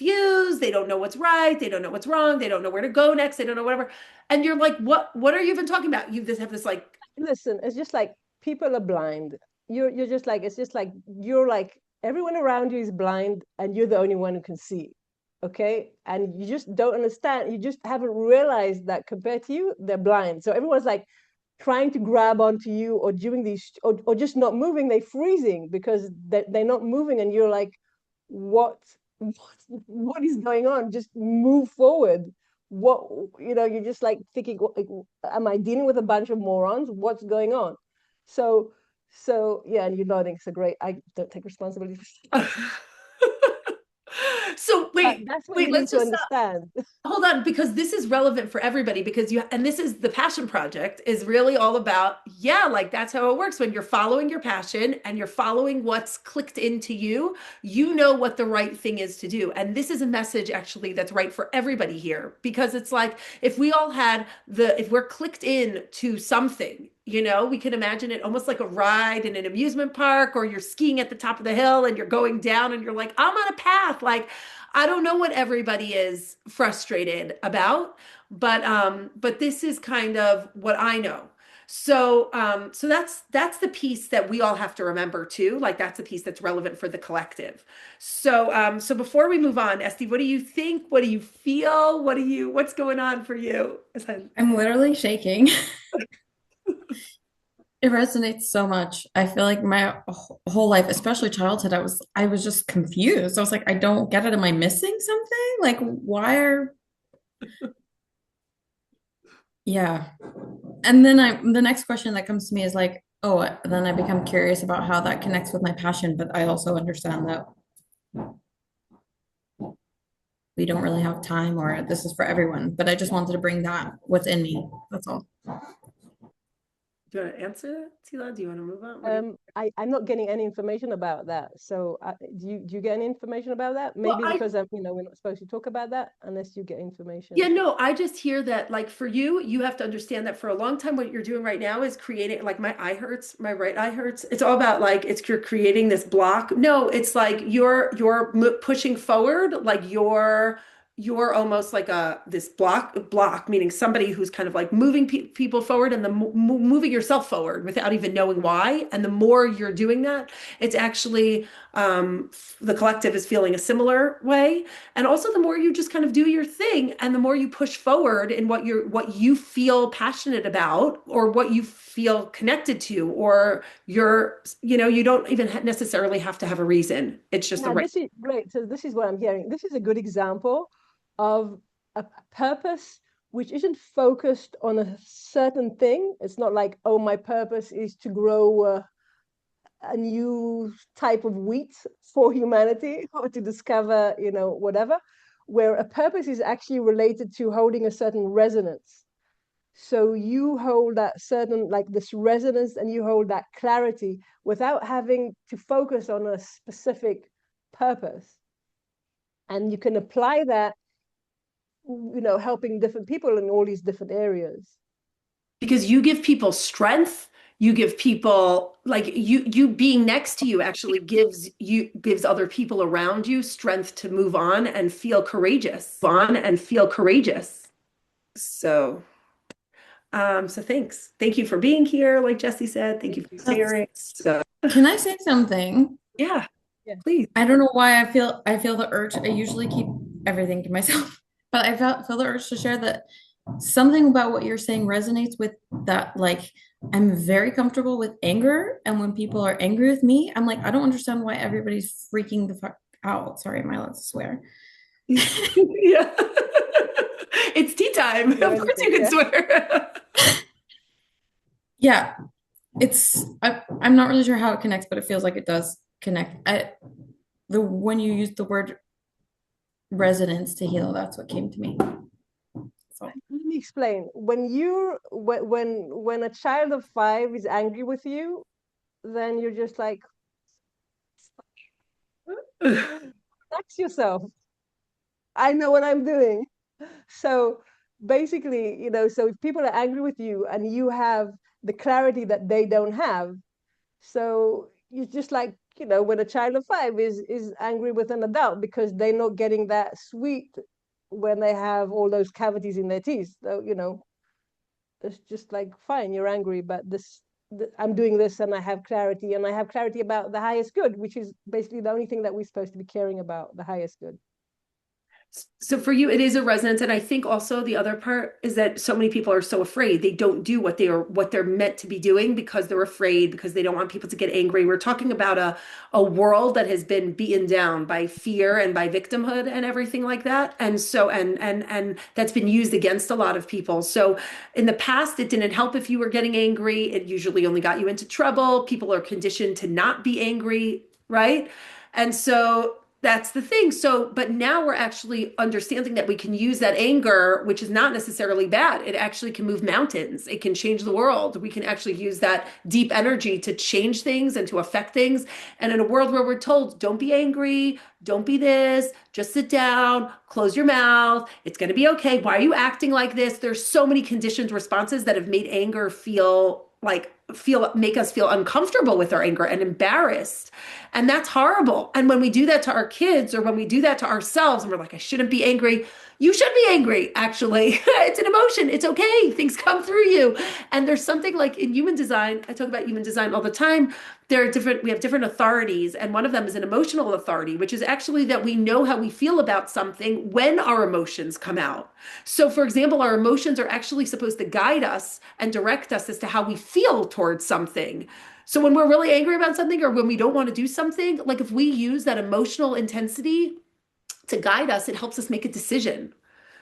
They don't know what's right. They don't know what's wrong. They don't know where to go next. They don't know whatever. And you're like, what are you even talking about? You just have this like, Listen, it's just like people are blind. You're just like it's just like you're like everyone around you is blind, and you're the only one who can see. Okay, and you just don't understand. You just haven't realized that compared to you, they're blind. So everyone's like trying to grab onto you or doing these or just not moving. They're freezing because they're not moving, and you're like, what what what is going on? Just move forward. What, you're just like thinking, like, am I dealing with a bunch of morons? What's going on? So yeah, and you're nodding. So great. I don't take responsibility for so but wait, that's what wait, you need let's to just stop. understand. Hold on, because this is relevant for everybody because and this is the passion project is really all about, yeah, like that's how it works. When you're following your passion and you're following what's clicked into you, you know what the right thing is to do. And this is a message actually that's right for everybody here because it's like if we all had if we're clicked in to something, we can imagine it almost like a ride in an amusement park or you're skiing at the top of the hill and you're going down and you're like, I'm on a path. Like, I don't know what everybody is frustrated about, but this is kind of what I know. So that's the piece that we all have to remember too. Like that's the piece that's relevant for the collective. So before we move on, Esty, what do you think? What do you feel? What's going on for you? I'm literally shaking. It resonates so much. I feel like my whole life, especially childhood, I was just confused. I was like, I don't get it. Am I missing something? Like, why are yeah. And then the next question that comes to me is like, oh, then I become curious about how that connects with my passion, but I also understand that we don't really have time or this is for everyone. But I just wanted to bring that within me. That's all. Do you want to answer that, Tila? Do you want to move on? I'm not getting any information about that. So do you get any information about that? Well, Maybe because we're not supposed to talk about that unless you get information. yeah, no, I just hear that like for you, you have to understand that for a long time, what you're doing right now is creating like my eye hurts, my right eye hurts. It's all about like you're creating this block. No, it's like you're pushing forward, like you're almost like this block, meaning somebody who's kind of like moving people forward and the moving yourself forward without even knowing why. And the more you're doing that, it's actually the collective is feeling a similar way. And also the more you just kind of do your thing and the more you push forward in what you feel passionate about or what you feel connected to or you don't even necessarily have to have a reason. It's just the Now, right. this is great. So this is what I'm hearing. This is a good example of a purpose which isn't focused on a certain thing. It's not like, oh, my purpose is to grow a new type of wheat for humanity or to discover, whatever, where a purpose is actually related to holding a certain resonance. So you hold that certain, like this resonance, and you hold that clarity without having to focus on a specific purpose. And you can apply that, helping different people in all these different areas. Because you give people strength, you give people like you being next to you actually gives other people around you strength to move on and feel courageous. So so thanks. Thank you for being here, like Jesse said. Thank you Thank for you. sharing. So Can I say something? yeah, Yeah. please. I don't know why I feel the urge. I usually keep everything to myself, but I feel the urge to share that something about what you're saying resonates with that. Like, I'm very comfortable with anger, and when people are angry with me, I'm like, I don't understand why everybody's freaking the fuck out. Sorry, am I allowed to swear? Yeah. It's tea time. Of Or course you anything, can yeah. swear. Yeah, I'm not really sure how it connects, but it feels like it does connect. The when you use the word resonance to heal, that's what came to me. So Let me explain. When a child of 5 is angry with you, then you're just like, relax yourself. I know what I'm doing. So basically, so if people are angry with you and you have the clarity that they don't have, so you just like, when a child of 5 is angry with an adult because they're not getting that sweet when they have all those cavities in their teeth. So, it's just like, fine, you're angry, but I'm doing this and I have clarity, and I have clarity about the highest good, which is basically the only thing that we're supposed to be caring about, the highest good. So for you, it is a resonance. And I think also the other part is that so many people are so afraid they don't do what they're meant to be doing because they're afraid, because they don't want people to get angry. We're talking about a world that has been beaten down by fear and by victimhood and everything like that. And so and that's been used against a lot of people. So in the past, it didn't help if you were getting angry. It usually only got you into trouble. People are conditioned to not be angry, right? And so that's the thing. So, but now we're actually understanding that we can use that anger, which is not necessarily bad. It actually can move mountains. It can change the world. We can actually use that deep energy to change things and to affect things. And in a world where we're told, don't be angry, don't be this, just sit down, close your mouth, it's going to be okay. Why are you acting like this? There's so many conditioned responses that have made anger make us feel uncomfortable with our anger and embarrassed. And that's horrible. And when we do that to our kids, or when we do that to ourselves and we're like, I shouldn't be angry, you should be angry, actually. It's an emotion. It's okay. Things come through you. And there's something like in human design, I talk about human design all the time. We have different authorities. And one of them is an emotional authority, which is actually that we know how we feel about something when our emotions come out. So, for example, our emotions are actually supposed to guide us and direct us as to how we feel towards something. So when we're really angry about something, or when we don't want to do something, like if we use that emotional intensity to guide us, it helps us make a decision.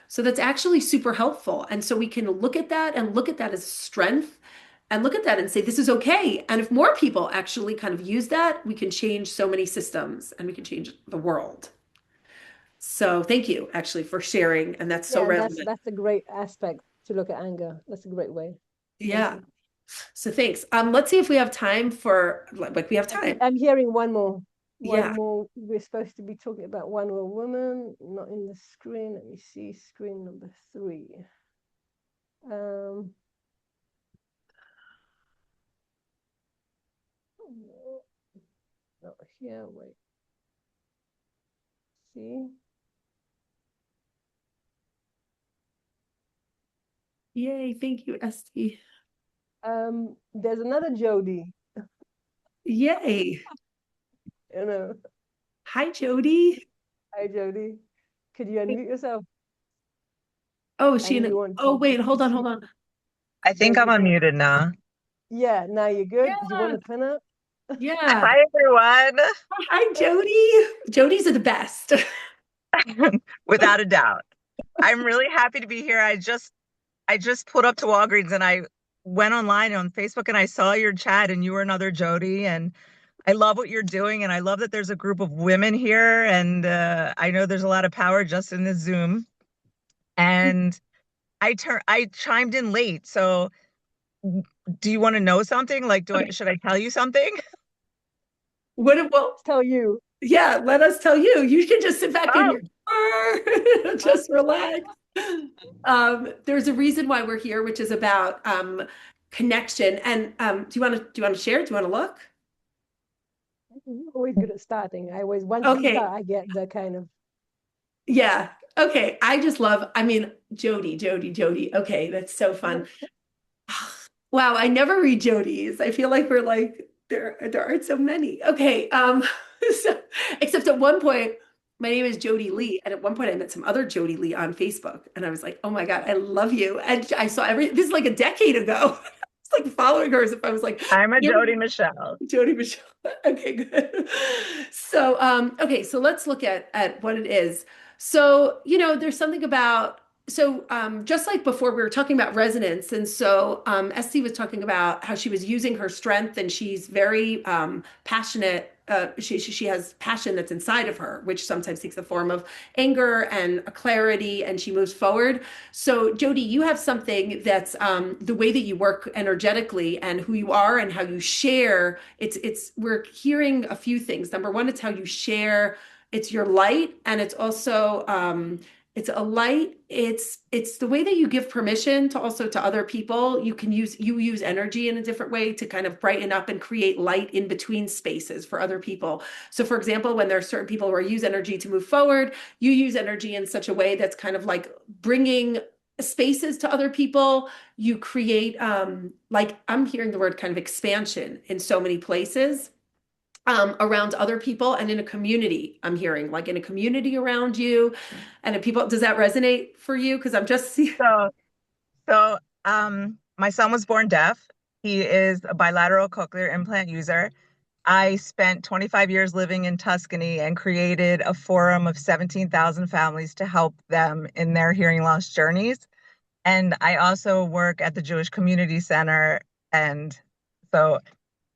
So that's actually super helpful. And so we can look at that and look at that as strength, and look at that and say, this is okay. And if more people actually kind of use that, we can change so many systems and we can change the world. So thank you actually for sharing. And that's so Yeah, and that's relevant. that's a great aspect to look at anger. That's a great way. Thank Yeah. you. So thanks. Let's see if we have time for like we have time. I'm hearing one more. One Yeah. more. We're supposed to be talking about one more woman, not in the screen. Let me see screen number 3. Um, not here. Wait. See. Yay. Thank you, Esty. There's another Jodi. Yay. You know. Hi, Jodi. Hi, Jodi. Could you unmute yourself? Oh, is she And in? you want Oh, to wait, hold on, hold on. I think I'm unmuted now. Yeah, now you're good. Did you want Yeah, to pin up? yeah. Hi, everyone. Hi, Jodi. Jodi's are the best. Without a doubt. I'm really happy to be here. I just pulled up to Walgreens and I went online on Facebook and I saw your chat and you were another Jodi, and I love what you're doing, and I love that there's a group of women here, and I know there's a lot of power just in the Zoom. And I chimed in late. So do you want to know something? Like, Okay. should I tell you something? Well, Tell you. yeah, let us tell you. You can just sit back in Oh, your car, just relax. There's a reason why we're here, which is about connection. And do you want to share? Do you want to look? I'm always good at starting. I always, once you Okay. start, I get the kind of, Yeah. Okay. I just love, I mean, Jodi. Okay, that's so fun. Wow, I never read Jodi's. I feel like we're like there aren't so many. Okay. So, except at one point, my name is Jodi Lee, and at one point I met some other Jodi Lee on Facebook, and I was like, oh my God, I love you. And I saw this is like a decade ago. It's like following her as if I was like, I'm a here Jodi Michelle. Jodi Michelle. Okay, good. So, okay, so let's look at what it is. So, there's something about just like before we were talking about resonance, and so SC was talking about how she was using her strength, and she's very passionate. She has passion that's inside of her, which sometimes takes the form of anger and a clarity, and she moves forward. So, Jodi, you have something that's the way that you work energetically and who you are and how you share. We're hearing a few things. Number one, it's how you share. It's your light, and it's also it's a light. It's the way that you give permission to also to other people. You use energy in a different way to kind of brighten up and create light in between spaces for other people. So, for example, when there are certain people who use energy to move forward, you use energy in such a way that's kind of like bringing spaces to other people. You create like I'm hearing the word kind of expansion in so many places around other people and in a community. I'm hearing like in a community around you and if people, does that resonate for you? Because I'm just seeing. So, so my son was born deaf. He is a bilateral cochlear implant user. I spent 25 years living in Tuscany and created a forum of 17,000 families to help them in their hearing loss journeys. And I also work at the Jewish Community Center. And so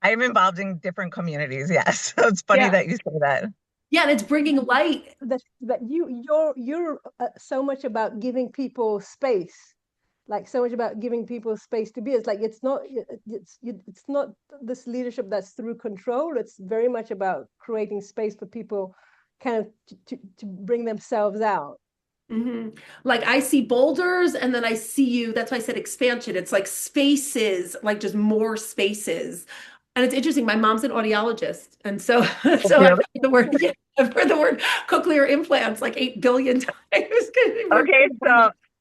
I am involved in different communities. Yes. So it's funny Yeah. that you say that. Yeah, and it's bringing light. that you're so much about giving people space, like so much about giving people space to be. It's like it's not this leadership that's through control. It's very much about creating space for people kind of to bring themselves out. hmm Like I see boulders and then I see you. That's why I said expansion. It's like spaces, like just more spaces. And it's interesting. My mom's an audiologist. And so, Oh, so I've really? heard the word, yeah, I've heard the word cochlear implants like 8 billion times. Okay,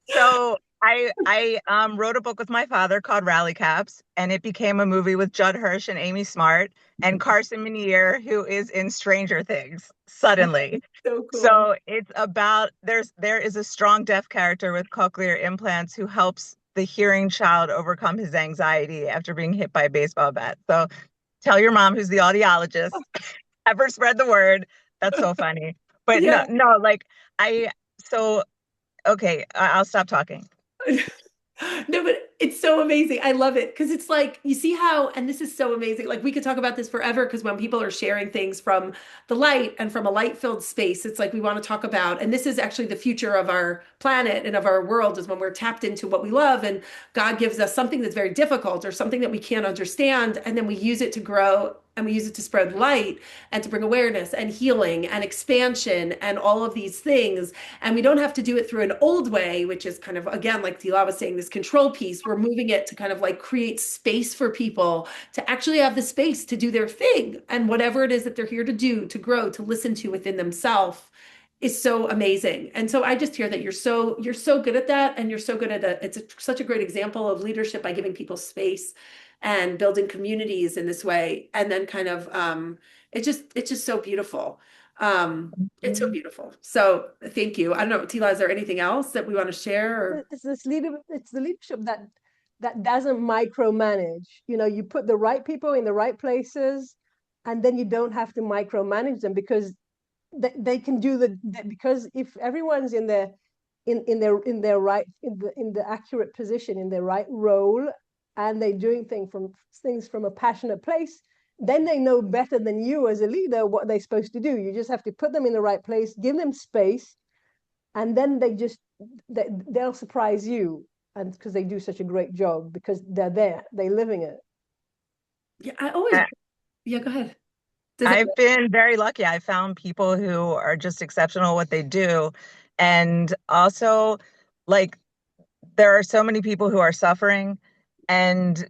so I wrote a book with my father called Rally Caps, and it became a movie with Judd Hirsch and Amy Smart and Carson Minier, who is in Stranger Things, suddenly. So cool. So it's about there is a strong deaf character with cochlear implants who helps the hearing child overcome his anxiety after being hit by a baseball bat. So tell your mom who's the audiologist, ever spread the word. That's so funny. But no, Yeah. no, like I so okay, I'll stop talking. No, but it's so amazing. I love it because it's like you see how, and this is so amazing. Like we could talk about this forever because when people are sharing things from the light and from a light-filled space, it's like we want to talk about, and this is actually the future of our planet and of our world is when we're tapped into what we love and God gives us something that's very difficult or something that we can't understand, and then we use it to grow and we use it to spread light and to bring awareness and healing and expansion and all of these things. And we don't have to do it through an old way, which is kind of, again, like Tehilla was saying, this control piece. We're moving it to kind of like create space for people to actually have the space to do their thing and whatever it is that they're here to do, to grow, to listen to within themselves is so amazing. And so I just hear that you're so good at that and you're so good at it. Such a great example of leadership by giving people space and building communities in this way. And then kind of it's just so beautiful. It's so beautiful. So thank you. I don't know, Tila, is there anything else that we want to share or It's the leadership that doesn't micromanage. You put the right people in the right places, and then you don't have to micromanage them because they can do because if everyone's in their right in the accurate position in their right role, and they're doing things from a passionate place, then they know better than you as a leader what they're supposed to do. You just have to put them in the right place, give them space, and then they'll surprise you, and because they do such a great job because they're living it. yeah, I always I- yeah, go ahead. Does it I've been very lucky. I found people who are just exceptional at what they do. And also, like, there are so many people who are suffering, and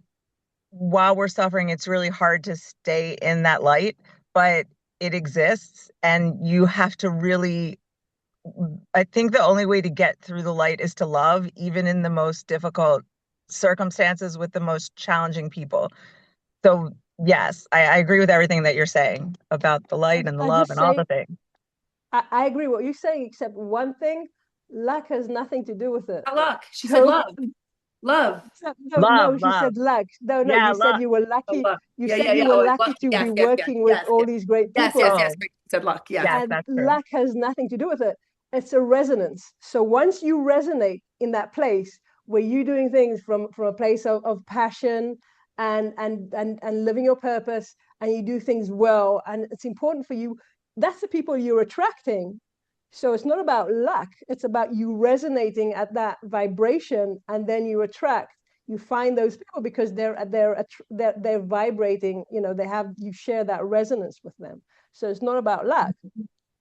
while we're suffering, it's really hard to stay in that light, but it exists, and you have to really, I think the only way to get through the light is to love, even in the most difficult circumstances with the most challenging people. So, yes, I agree with everything that you're saying about the light and the I love just and all the say things. I agree what you're saying, except one thing, luck has nothing to do with it. Luck. She said Tot- love. Love. no, Love, no, she love. said luck. No, no, Yeah, you said love. you were Oh, lucky. luck. You Yeah, said yeah, you yeah. were Oh, lucky luck. to be Yes, yes, yes, working with yes, all yes. these great Yes, yes, people. yes. Oh, Great. She said luck. Yes. yes, And that's true. luck has nothing to do with it. It's a resonance. So once you resonate in that place where you're doing things from a place of passion and living your purpose, and you do things well, and it's important for you, that's the people you're attracting. So it's not about luck, it's about you resonating at that vibration, and then you attract, you find those people because they're vibrating, they have, you share that resonance with them. So it's not about luck,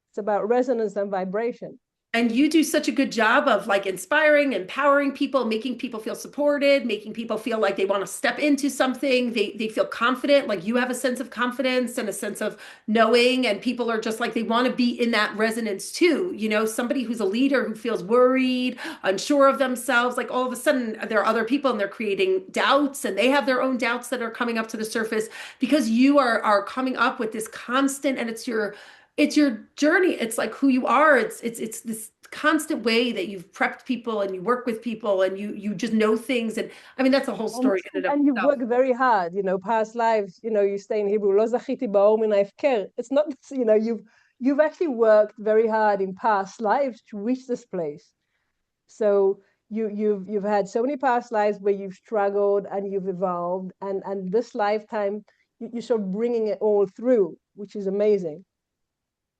it's about resonance and vibration. And you do such a good job of like inspiring, empowering people, making people feel supported, making people feel like they want to step into something. They feel confident, like you have a sense of confidence and a sense of knowing, and people are just like they want to be in that resonance too. Somebody who's a leader who feels worried, unsure of themselves, like all of a sudden there are other people and they're creating doubts, and they have their own doubts that are coming up to the surface because you are coming up with this constant, and it's your journey. It's like who you are. It's this constant way that you've prepped people and you work with people and you just know things. And I mean, that's a whole and story in and of and you've itself. worked very hard, past lives, you say in Hebrew, "Lo zachiti ba'or min ha'hefker." It's not, you've actually worked very hard in past lives to reach this place. So you've had so many past lives where you've struggled and you've evolved, and this lifetime you're sort of bringing it all through, which is amazing.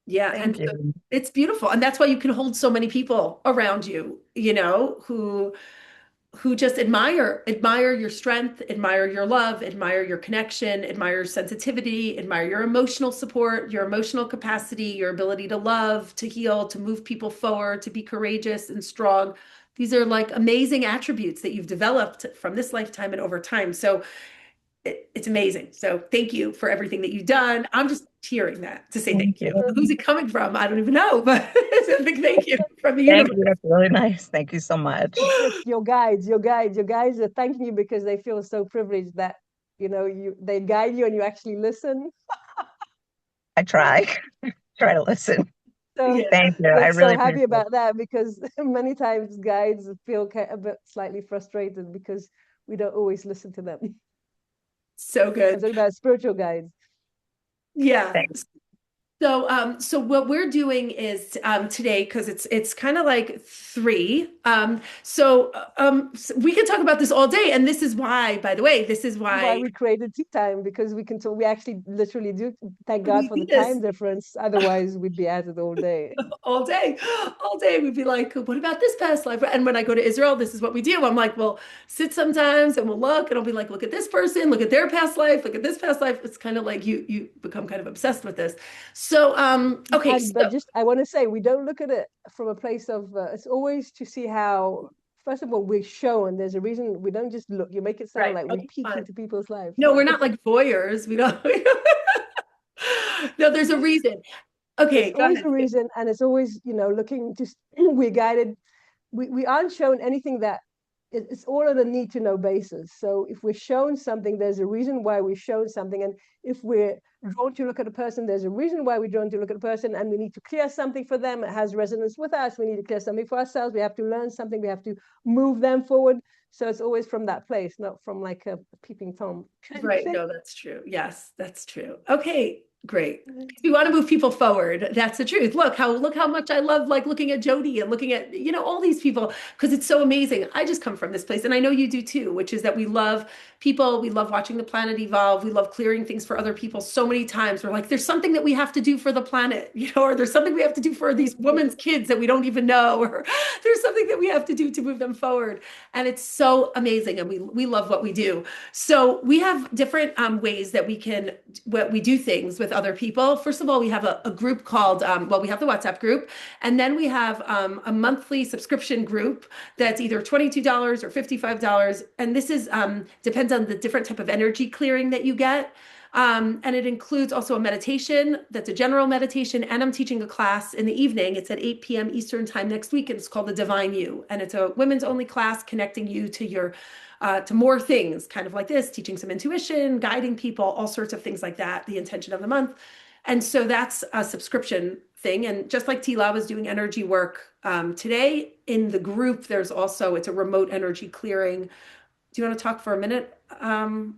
Yeah, and Thank you. it's beautiful. And that's why you can hold so many people around you, who just admire your strength, admire your love, admire your connection, admire your sensitivity, admire your emotional support, your emotional capacity, your ability to love, to heal, to move people forward, to be courageous and strong. These are like amazing attributes that you've developed from this lifetime and over time. So it's amazing. So thank you for everything that you've done. I'm just hearing that to say Thank thank you. you. Who's it coming from? I don't even know, but it's a big thank you from the Thank universe. you. That's really nice. Thank you so much. It's your guides are thanking you because they feel so privileged that they guide you and you actually listen. I try. Try to listen. So Yeah. Thank you. I we're really so happy appreciate it. about that, because many times guides feel a bit slightly frustrated because we don't always listen to them. So I'm good. talking about spiritual guides. Yeah. Thanks. So what we're doing is today, because it's kind of like three. So we can talk about this all day, and this is why, by the way, this is Why why we created tea time, because we can talk. We actually literally do. Thank God we for do the this. time difference. Otherwise, we'd be at it all day. All day, all day. We'd be like, what about this past life? And when I go to Israel, this is what we do. I'm like, well, sit sometimes and we'll look, and I'll be like, look at this person, look at their past life, look at this past life. It's kind of like you become kind of obsessed with this. So, okay, And but so just I want to say, we don't look at it from a place of. It's always to see how. First of all, we're shown. There's a reason we don't just look. You make it sound right. like we Okay, peek fine. into people's lives. No, we're not like voyeurs. We don't. No, there's a reason. There's Okay, go always ahead. a reason, and it's always looking. Just we're guided. We aren't shown anything that it's all on a need to know basis. So if we're shown something, there's a reason why we're shown something. And if we're drawn to look at a person, there's a reason why we're drawn to look at a person, and we need to clear something for them. It has resonance with us. We need to clear something for ourselves. We have to learn something. We have to move them forward. So it's always from that place, not from like a peeping Tom kind of Right. thing. No, that's true. Yes, that's true. Okay, great. We want to move people forward. That's the truth. Look how much I love like looking at Jodi and looking at, all these people, because it's so amazing. I just come from this place, and I know you do too, which is that we love people, we love watching the planet evolve, we love clearing things for other people. So many times we're like, there's something that we have to do for the planet, or there's something we have to do for these women's kids that we don't even know, or there's something that we have to do to move them forward. And it's so amazing, and we love what we do. So we have different ways that we do things with with other people. First of all, we have a group called, we have the WhatsApp group, and then we have a monthly subscription group that's either $22 or $55. And this is depends on the different type of energy clearing that you get. And it includes also a meditation that's a general meditation. And I'm teaching a class in the evening. It's at 8 p.m. Eastern time next week. And it's called the Divine You. And it's a women's only class connecting you to your to more things, kind of like this, teaching some intuition, guiding people, all sorts of things like that, the intention of the month. And so that's a subscription thing. And just like Tehilla was doing energy work today, in the group, there's also, it's a remote energy clearing. Do you want to talk for a minute? The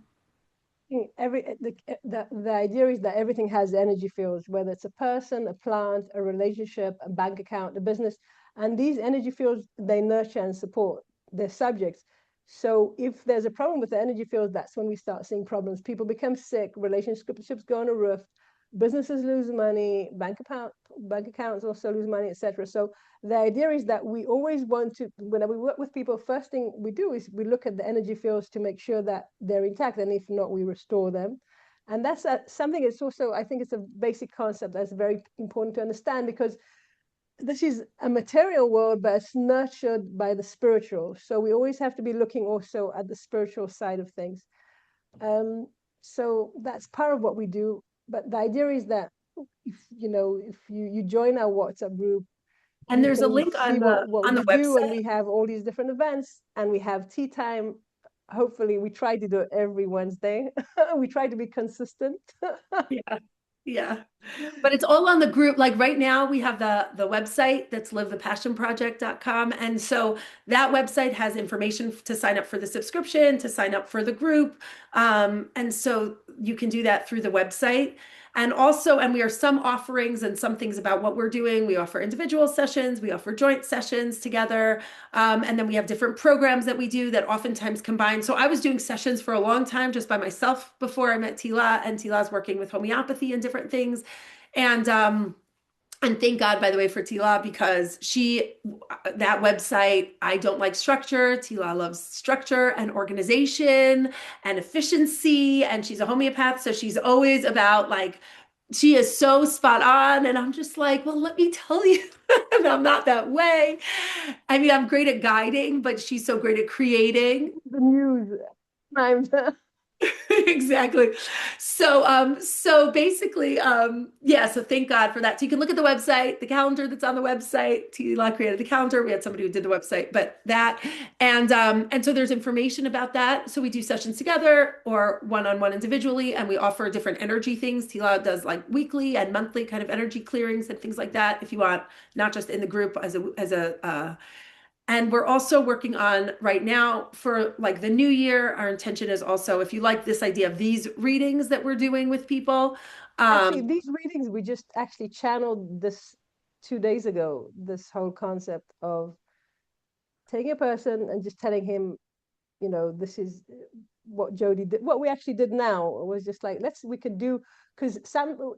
idea is that everything has energy fields, whether it's a person, a plant, a relationship, a bank account, a business. And these energy fields, they nurture and support their subjects. So if there's a problem with the energy fields, that's when we start seeing problems. People become sick, relationships go on a roof, businesses lose money, bank accounts also lose money, etc. So the idea is that we always want to, when we work with people, first thing we do is we look at the energy fields to make sure that they're intact, and if not, we restore them. And that's something. It's also, I think it's a basic concept that's very important to understand, because this is a material world, but it's nurtured by the spiritual. So we always have to be looking also at the spiritual side of things. So that's part of what we do. But the idea is that if you join our WhatsApp group, and there's a link on the website. And we have all these different events, and we have tea time. Hopefully, we try to do it every Wednesday. We try to be consistent. Yeah. But it's all on the group. Like right now we have the website that's livethepassionproject.com. And so that website has information to sign up for the subscription, to sign up for the group. And so you can do that through the website. And also, and we are some offerings and some things about what we're doing. We offer individual sessions, we offer joint sessions together. And then we have different programs that we do that oftentimes combine. So I was doing sessions for a long time just by myself before I met Tehilla, and Tehilla's working with homeopathy and different things. And thank God, by the way, for Tehilla, because that website, I don't like structure. Tehilla loves structure and organization and efficiency. And she's a homeopath. So she's always about she is so spot on. And I'm just like, well, let me tell you, I'm not that way. I mean, I'm great at guiding, but she's so great at creating. The news. Exactly. So basically, so thank God for that. So you can look at the website, the calendar that's on the website. Tehilla created the calendar. We had somebody who did the website, but that, and so there's information about that. So we do sessions together or one-on-one individually, and we offer different energy things. Tehilla does like weekly and monthly kind of energy clearings and things like that, if you want, not just in the group and we're also working on right now for like the new year. Our intention is also, if you like this idea of these readings that we're doing with people. Actually, these readings, we just actually channeled this 2 days ago, this whole concept of taking a person and just telling him, this is what Jodi did. What we actually did now was just like, we could do, because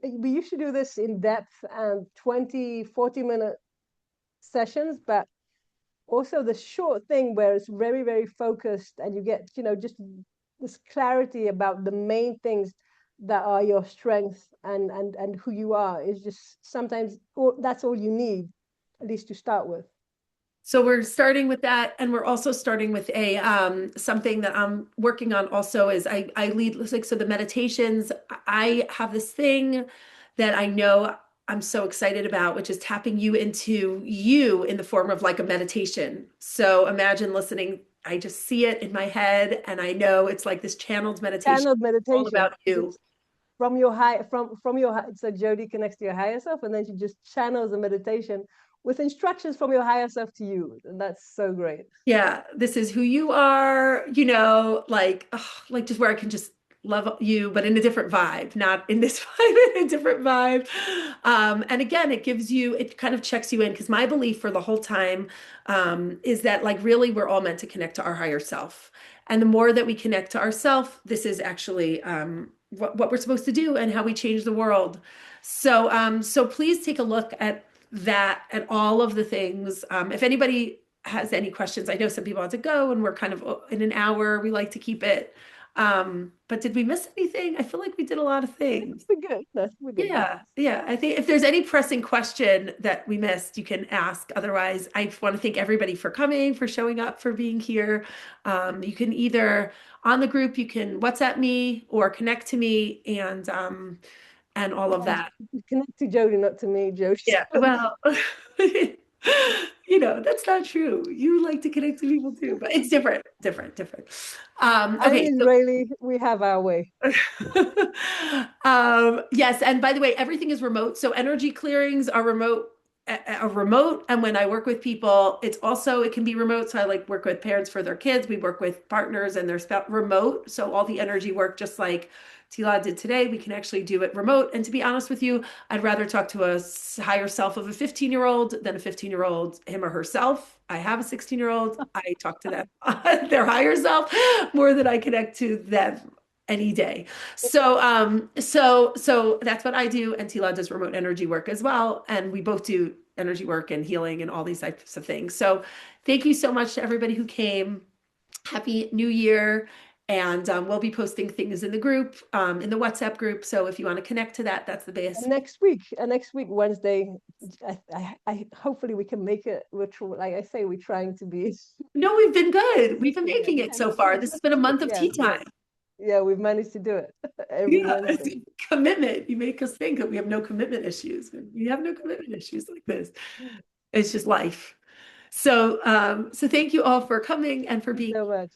we used to do this in depth and 40-minute sessions, but also the short thing where it's very, very focused, and you get, just this clarity about the main things that are your strengths and who you are, is just sometimes that's all you need, at least to start with. So we're starting with that, and we're also starting with something that I'm working on also is I lead, so the meditations, I have this thing that I know I'm so excited about, which is tapping you into you in the form of like a meditation. So imagine listening. I just see it in my head, and I know it's like this channeled meditation. All about you. From your so Jodi connects to your higher self, and then she just channels a meditation with instructions from your higher self to you. And that's so great. Yeah, this is who you are, like just where I can just love you, but in a different vibe, not in this vibe, in a different vibe. And again, it kind of checks you in, because my belief for the whole time is that like really we're all meant to connect to our higher self. And the more that we connect to ourself, this is actually what we're supposed to do and how we change the world. So please take a look at that and all of the things. If anybody has any questions, I know some people have to go and we're kind of in an hour. We like to keep it But did we miss anything? I feel like we did a lot of things. We're good. No, we're good. Yeah, yeah. I think if there's any pressing question that we missed, you can ask. Otherwise, I want to thank everybody for coming, for showing up, for being here. You can either on the group, you can WhatsApp me or connect to me and all of that. Connect to Jodi, not to me, Jodi. Yeah, well, that's not true. You like to connect to people too, but it's different, different, different. I'm Okay, so Israeli. We have our way. yes, and by the way, everything is remote. So energy clearings are remote, and when I work with people, it can be remote. So I like work with parents for their kids. We work with partners and their spouse remote. So all the energy work, just like Tehilla did today, we can actually do it remote. And to be honest with you, I'd rather talk to a higher self of a 15-year-old than a 15-year-old, him or herself. I have a 16-year-old. I talk to them, their higher self, more than I connect to them any day. So that's what I do, and Tehilla does remote energy work as well, and we both do energy work and healing and all these types of things. So thank you so much to everybody who came. Happy New Year. And we'll be posting things in the group, in the WhatsApp group. So if you want to connect to that, that's the best. And next week, Wednesday, I hopefully we can make it virtual. Like I say, we're trying to be. No, we've been good. We've been making it so far. This has been a month of tea time. Yeah, we've managed to do it every Wednesday. Commitment. You make us think that we have no commitment issues. We have no commitment issues like this. It's just life. So thank you all for coming and for being so much.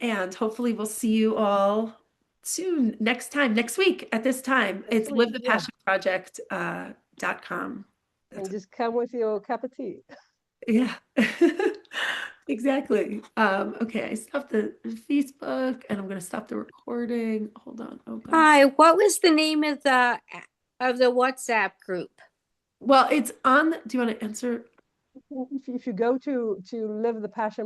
And hopefully we'll see you all soon, next week at this time. It's livethepassionproject.com. And just come with your cup of tea. Yeah, exactly. Okay, I stopped the Facebook and I'm going to stop the recording. Hold on. Oh, God. Hi, what was the name of the WhatsApp group? Well, it's on. Do you want to answer? If you go to Live the Passion